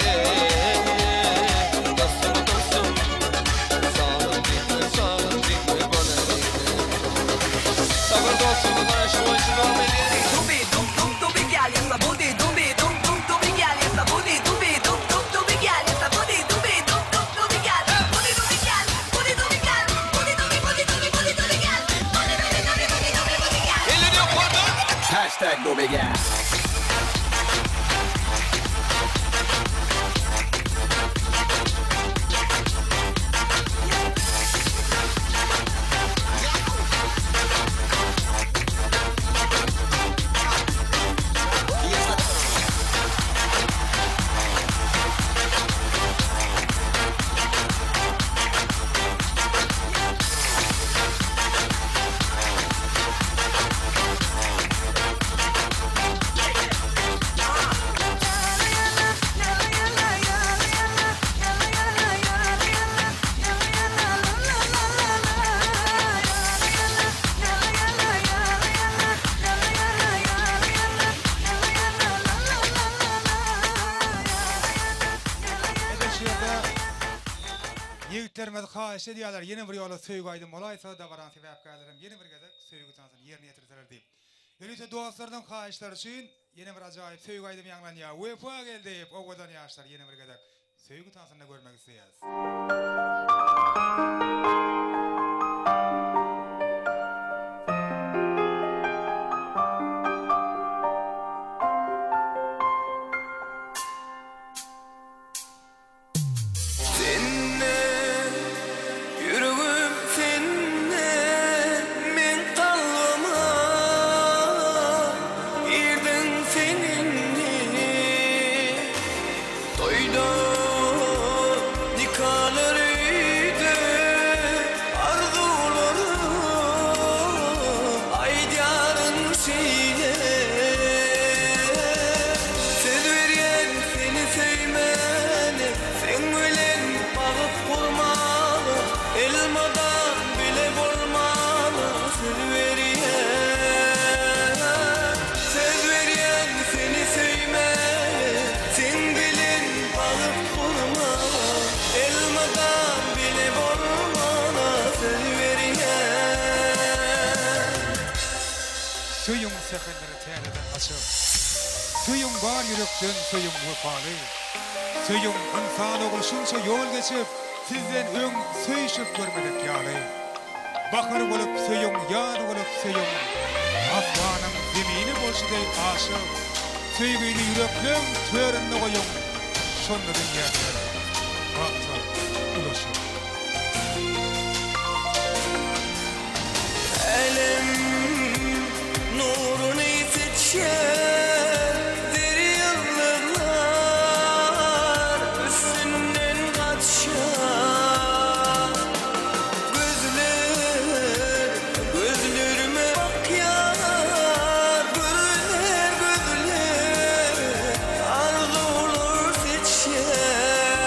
Ey dostum dostum, sağın dinme bana elikme. Sabır dostum bana şu işi vermeli. Dubi dum dum dubi gel yasa budi dubi dum dum dubi gel yasa budi dubi dum dum dubi gel yasa budi dubi dum dum dubi gel budi dubi gel budi dubi gel budi dubi gel budi dubi gel. Elini yapmadın. Dubi gel. Yiğitlerimiz haýyş edýärler. Ýene bir ýola söýgü aýdym bolaysa da baran sebäpkärlerim ýene bir gezek söýgü tansyn ýerine ýetirseler diýip. Öýse dostlardan haýyşlar üçin ýene bir ajaýyp söýgü aýdym ýaňlanýar. Wefa geldi diýip owadan ýaşlar ýene bir gezek söýgü tansyny görmek isleýäs. Yüreğim seninle, men kalbıma girdin seninle. Toyda nikahlarıydı arzularım, aydyarın şeyle. Söz veren seni sevmeni, sen bilen bağıp kurmalı, elmadan bile bolmalı. Söz veren seni sevmeli, sen bilen bağıp kurmalı, elmadan bile bolmalı. Söz veren. Suyun seferleri tereden açık. Suyun var yürekten suyun vefalı. Suyun insan oluşunca yol geçip sizden ön söyüşüp görmedik yalı. Bakır olup suyun, yar olup suyun. Aslanın zemini bolşiday aşık. Söygüyni yürekten törünü koyun. Şonda dünyasın. Vakta ulaşık. Elem nurunu seçer deryalar, üstünden kaçar. Gözlerime bak yar, gözler arzular seçer.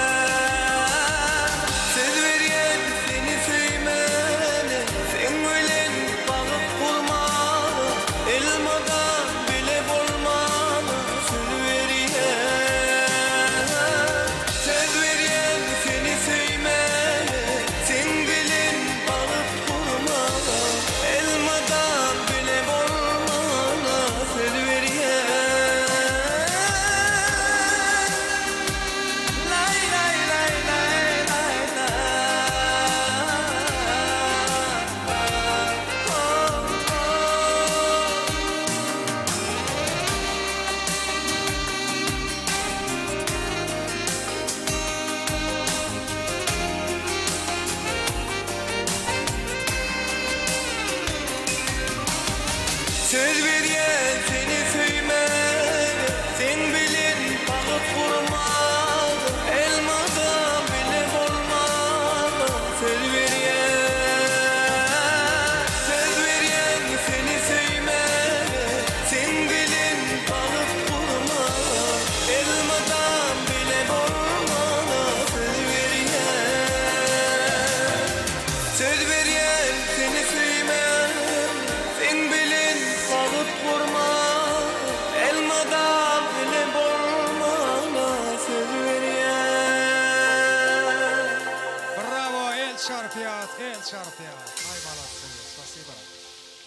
Söz berýän seni söýme, sen bilin bagyt gurmaz, elmada bile bolmaz. Söz berýän seni söýme, sen bilin bagyt gurmaz, elmada bile bolmaz. Söz berýän seni söýme, sen bilin bagyt gurmaz, elmadan bile bolmaz. Söz berýän. Bravo, el şarpiyat, el şarpiyat. Ay balasın, spasiba.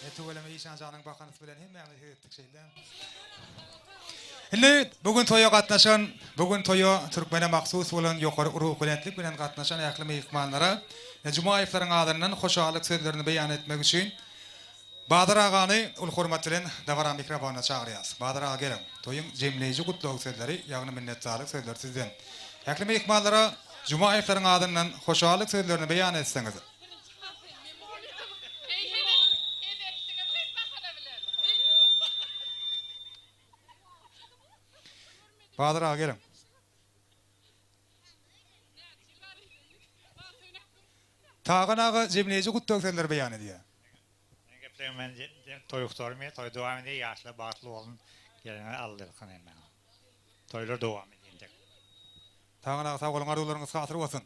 Etuveleme işan canın bakanız bilen hemmämiz etdik şeyler. Indi bugün toya gatnaşan, bugün toya Türkmene maksus bolan ýokary uruq bilentlik bilen gatnaşan ähli mehmanlara Jumaýevlaryň adyndan hoşalyk sözlerini beýan etmek üçin Badyr agany ul hormat bilen dawara mikrofona çagyrýas. Badyr aga gelin. Toyun jemleýiji gutlaw sözleri, ýagny minnetdarlyk sözler sizden. Ähli mehmanlara Jumaýevlaryň adyndan hoşalyk sözlerini beýan etseňiz. Badyr aga gelin. Tağın ağa jemleýiji gutlaw sözler beýan edýär. Men toyuktormy, toy dowam edýär, ýaşly bagtly bolun gelene aldyrkan men. Toylar dowam edýär. Tağın ağa sag bolan arzuwlaryňyz hasyr bolsun.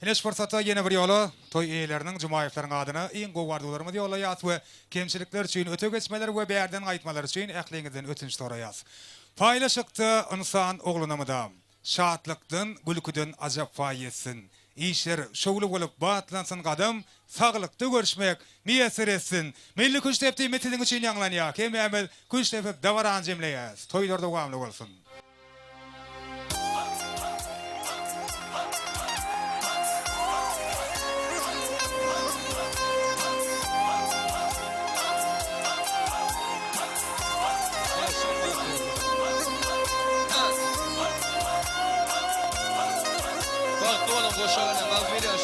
Ene şu fursatda ýene bir ýola toy eýleriniň Jumaýevlaryň adyna iň gowy arzuwlarymyzy ýolaýas we kemçilikler üçin öte geçmeler we bärden gaýtmalar üçin ähliňizden ötünç soraýas. Paylaşykdy insan oglunamydam. Şatlykdan, gülküden ajap faýetsin. İşler şowly bolup batlansyn gadam, saglykda görüşmek miýesir etsin. Milli güýçdepdi metiniň üçin ýanglanýar. Hemmämiz güýçdepip dawaran jemleýäs. Toýlar dowamly bolsun. Bagtly bolan goşagyna gal berýär.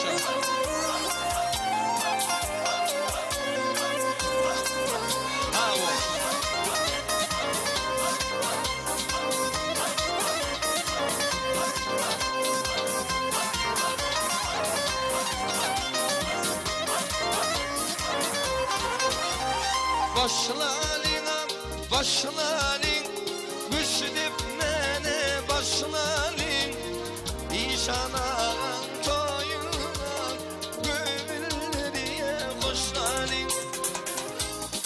Başlaryňam, başlaryň, güçdip mene başlaryň. İşanaň toyuna göwüldiye hoşlaryň.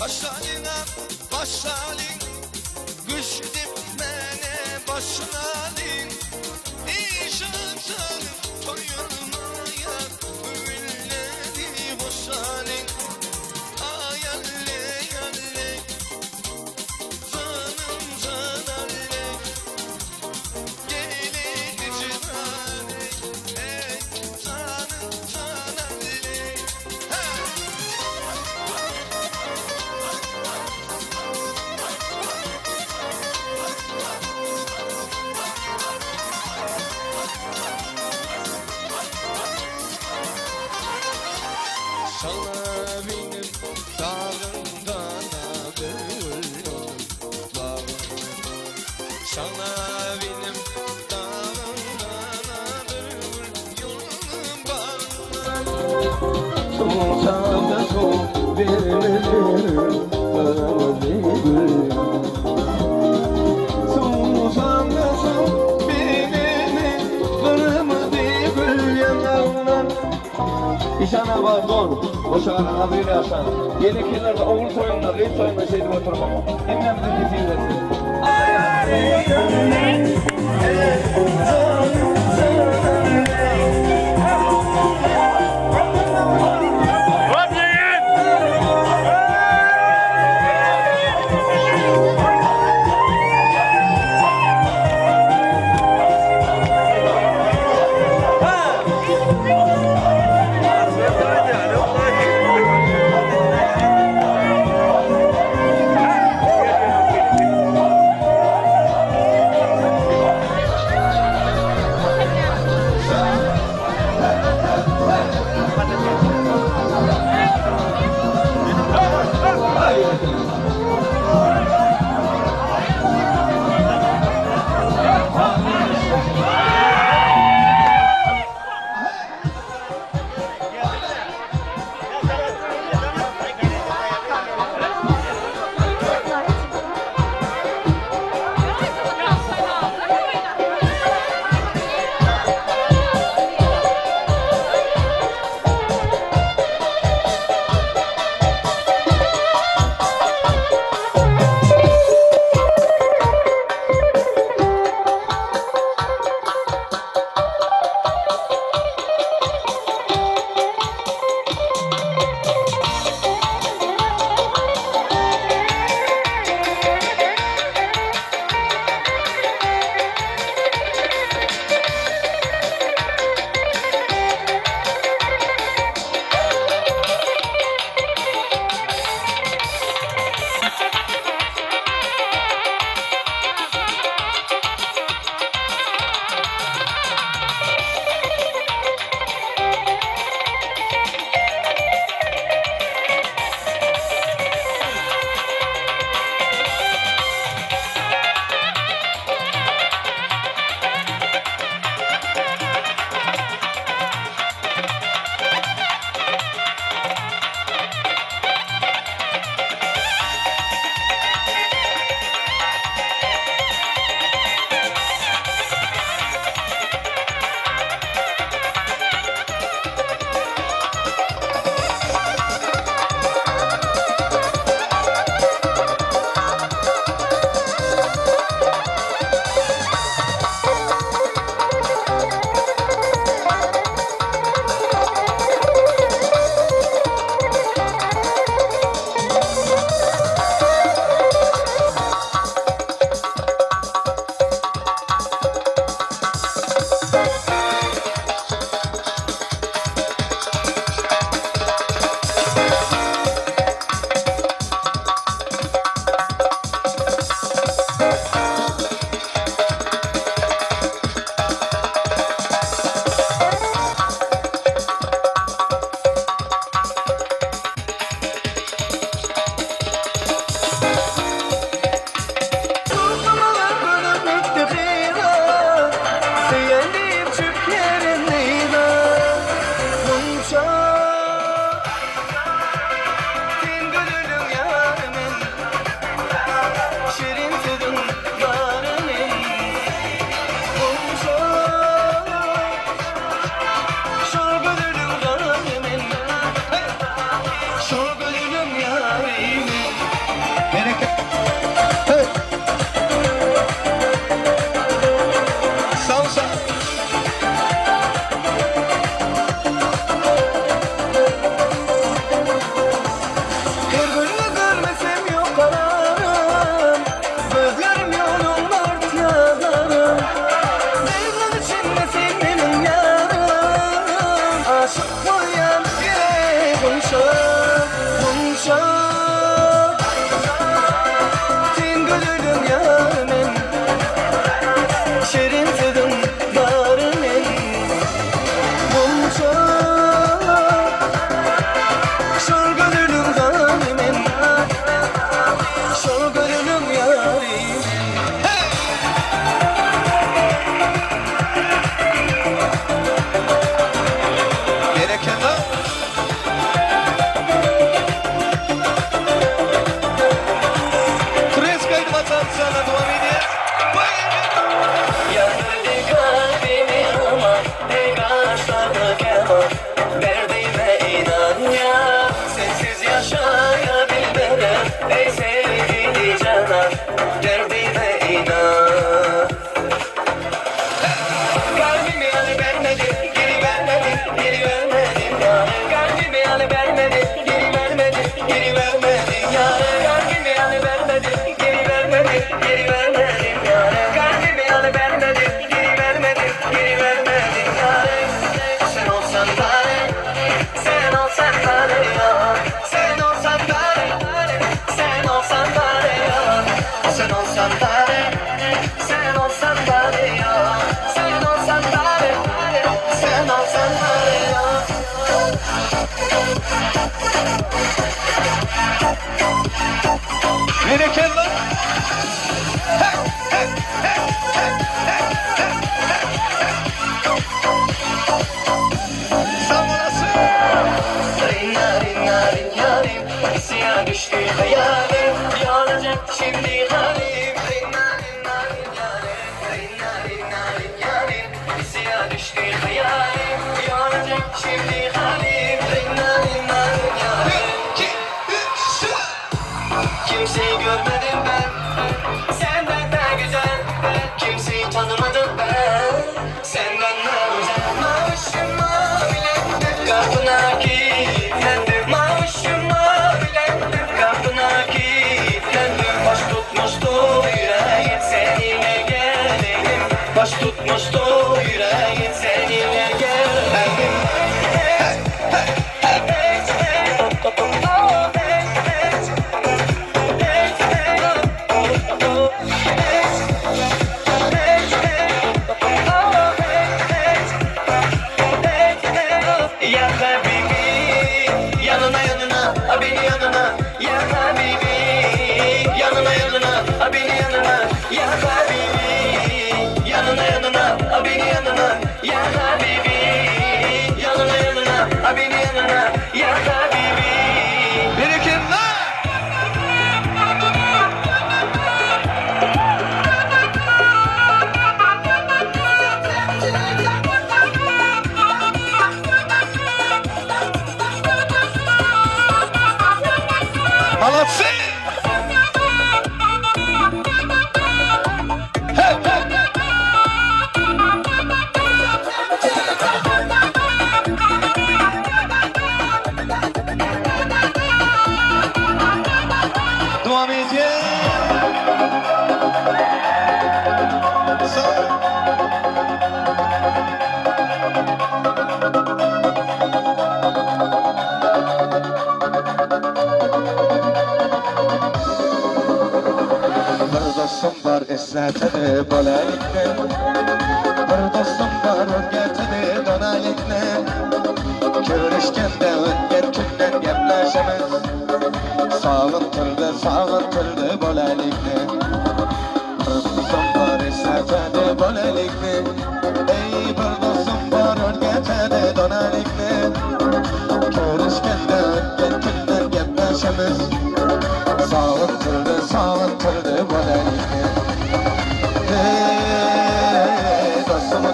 Başlaryňam, başlaryň, güçdip mene başlaryň. İşanaň toyuna göwüldiye hoşlaryň. Sana benim dağımdan bir yolum var. Sana benim dağımdan bir yolum var. Soğukta soğuk verilir bana bir gül. Soğukta soğuk verilir bana bir gül yanağından. İşana var doğru. Boşağına haberi yaşan. Yeni kenarda oğul toyunlar, reis toyunlar şeydi oturmak. Emniyemizin kesinlikle. munça Tin gülüm yarımın Şirin tadım darımın Munça Şol gülüm hanımın Şol gülüm yarim Yandı kalbimi ama ey kaşlarını keman Derdime inan ya sensiz yaşayabilmem Ey sevgili canan derdime inan Kalbimi alıvermedin geri vermedin geri vermedin ya Kalbimi alıvermedin geri vermedin geri vermedin ya Kalbimi alıvermedin geri vermedin geri vermedin ya Kalbimi alıvermedin geri vermedin geri vermedin ya Sen olsan bari sen olsan bari ya Sen olsan bari sen olsan bari ya Sen olsan bari sen olsan bari ya Sen olsan bari sen olsan bari ya Bereketle Siyah düştü hayalim Yanacak şimdi halim Siyah düştü hayalim Yanacak şimdi halim Kimseyi görmedim ben Senden daha güzel Kimseyi tanımadım ben Senden daha güzel Mavuşuma bile Kapına kilitlendim Mavuşuma bile Kapına kilitlendim Baş tutmuştu yüreğim Seninle gelelim Baş tutmuştu yüreğim Seninle gelelim Ya Habibi yanına yanına beni yanına Ya Habibi yanına yanına beni yanına Ya Habibi yanına yanına beni yanına Ya Habibi yanına yanına beni yanına Ya Habibi Bereketle Halatsı Devam edeceğiz. Bir dostum var esnetini bolalikle Bir dostum var örgetini donalikle Görüşkende ötken künden gepleşemiz Sağıntırdı bolalikle Bir dostum var esnetini bolalikle Ey bir dostum var örgetini donalikle Görüşkende ötken künden gepleşemiz Sağıntırdı bolalikle Hey dostum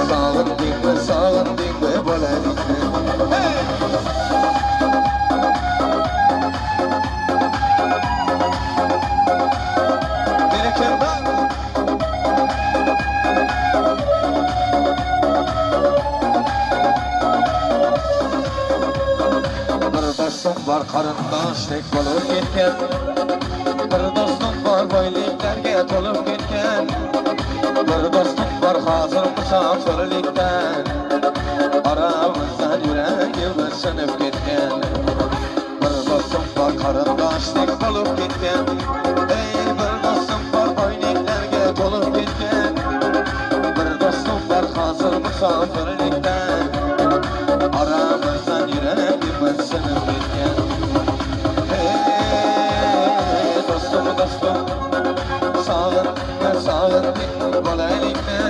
sağın dinle Sağın dinle bolalikle Hey Bereket var var qarindosh tek bo'lib ketgan Bir do'stim bor boyliklarga to'lib ketgan gitken. Bir dostum var hazır musafirlikten. Aramızdan yüreğimiz sınıp gitken. Bir dostum var karındaşlık bulup gitken. Ey bir dostum var oynaklarga tolup gitken. Bir dostum var hazır musafirlikten. Aramızdan yüreğimiz sınıp gitken. Hey dostum dostum, sağın bolaylıkta.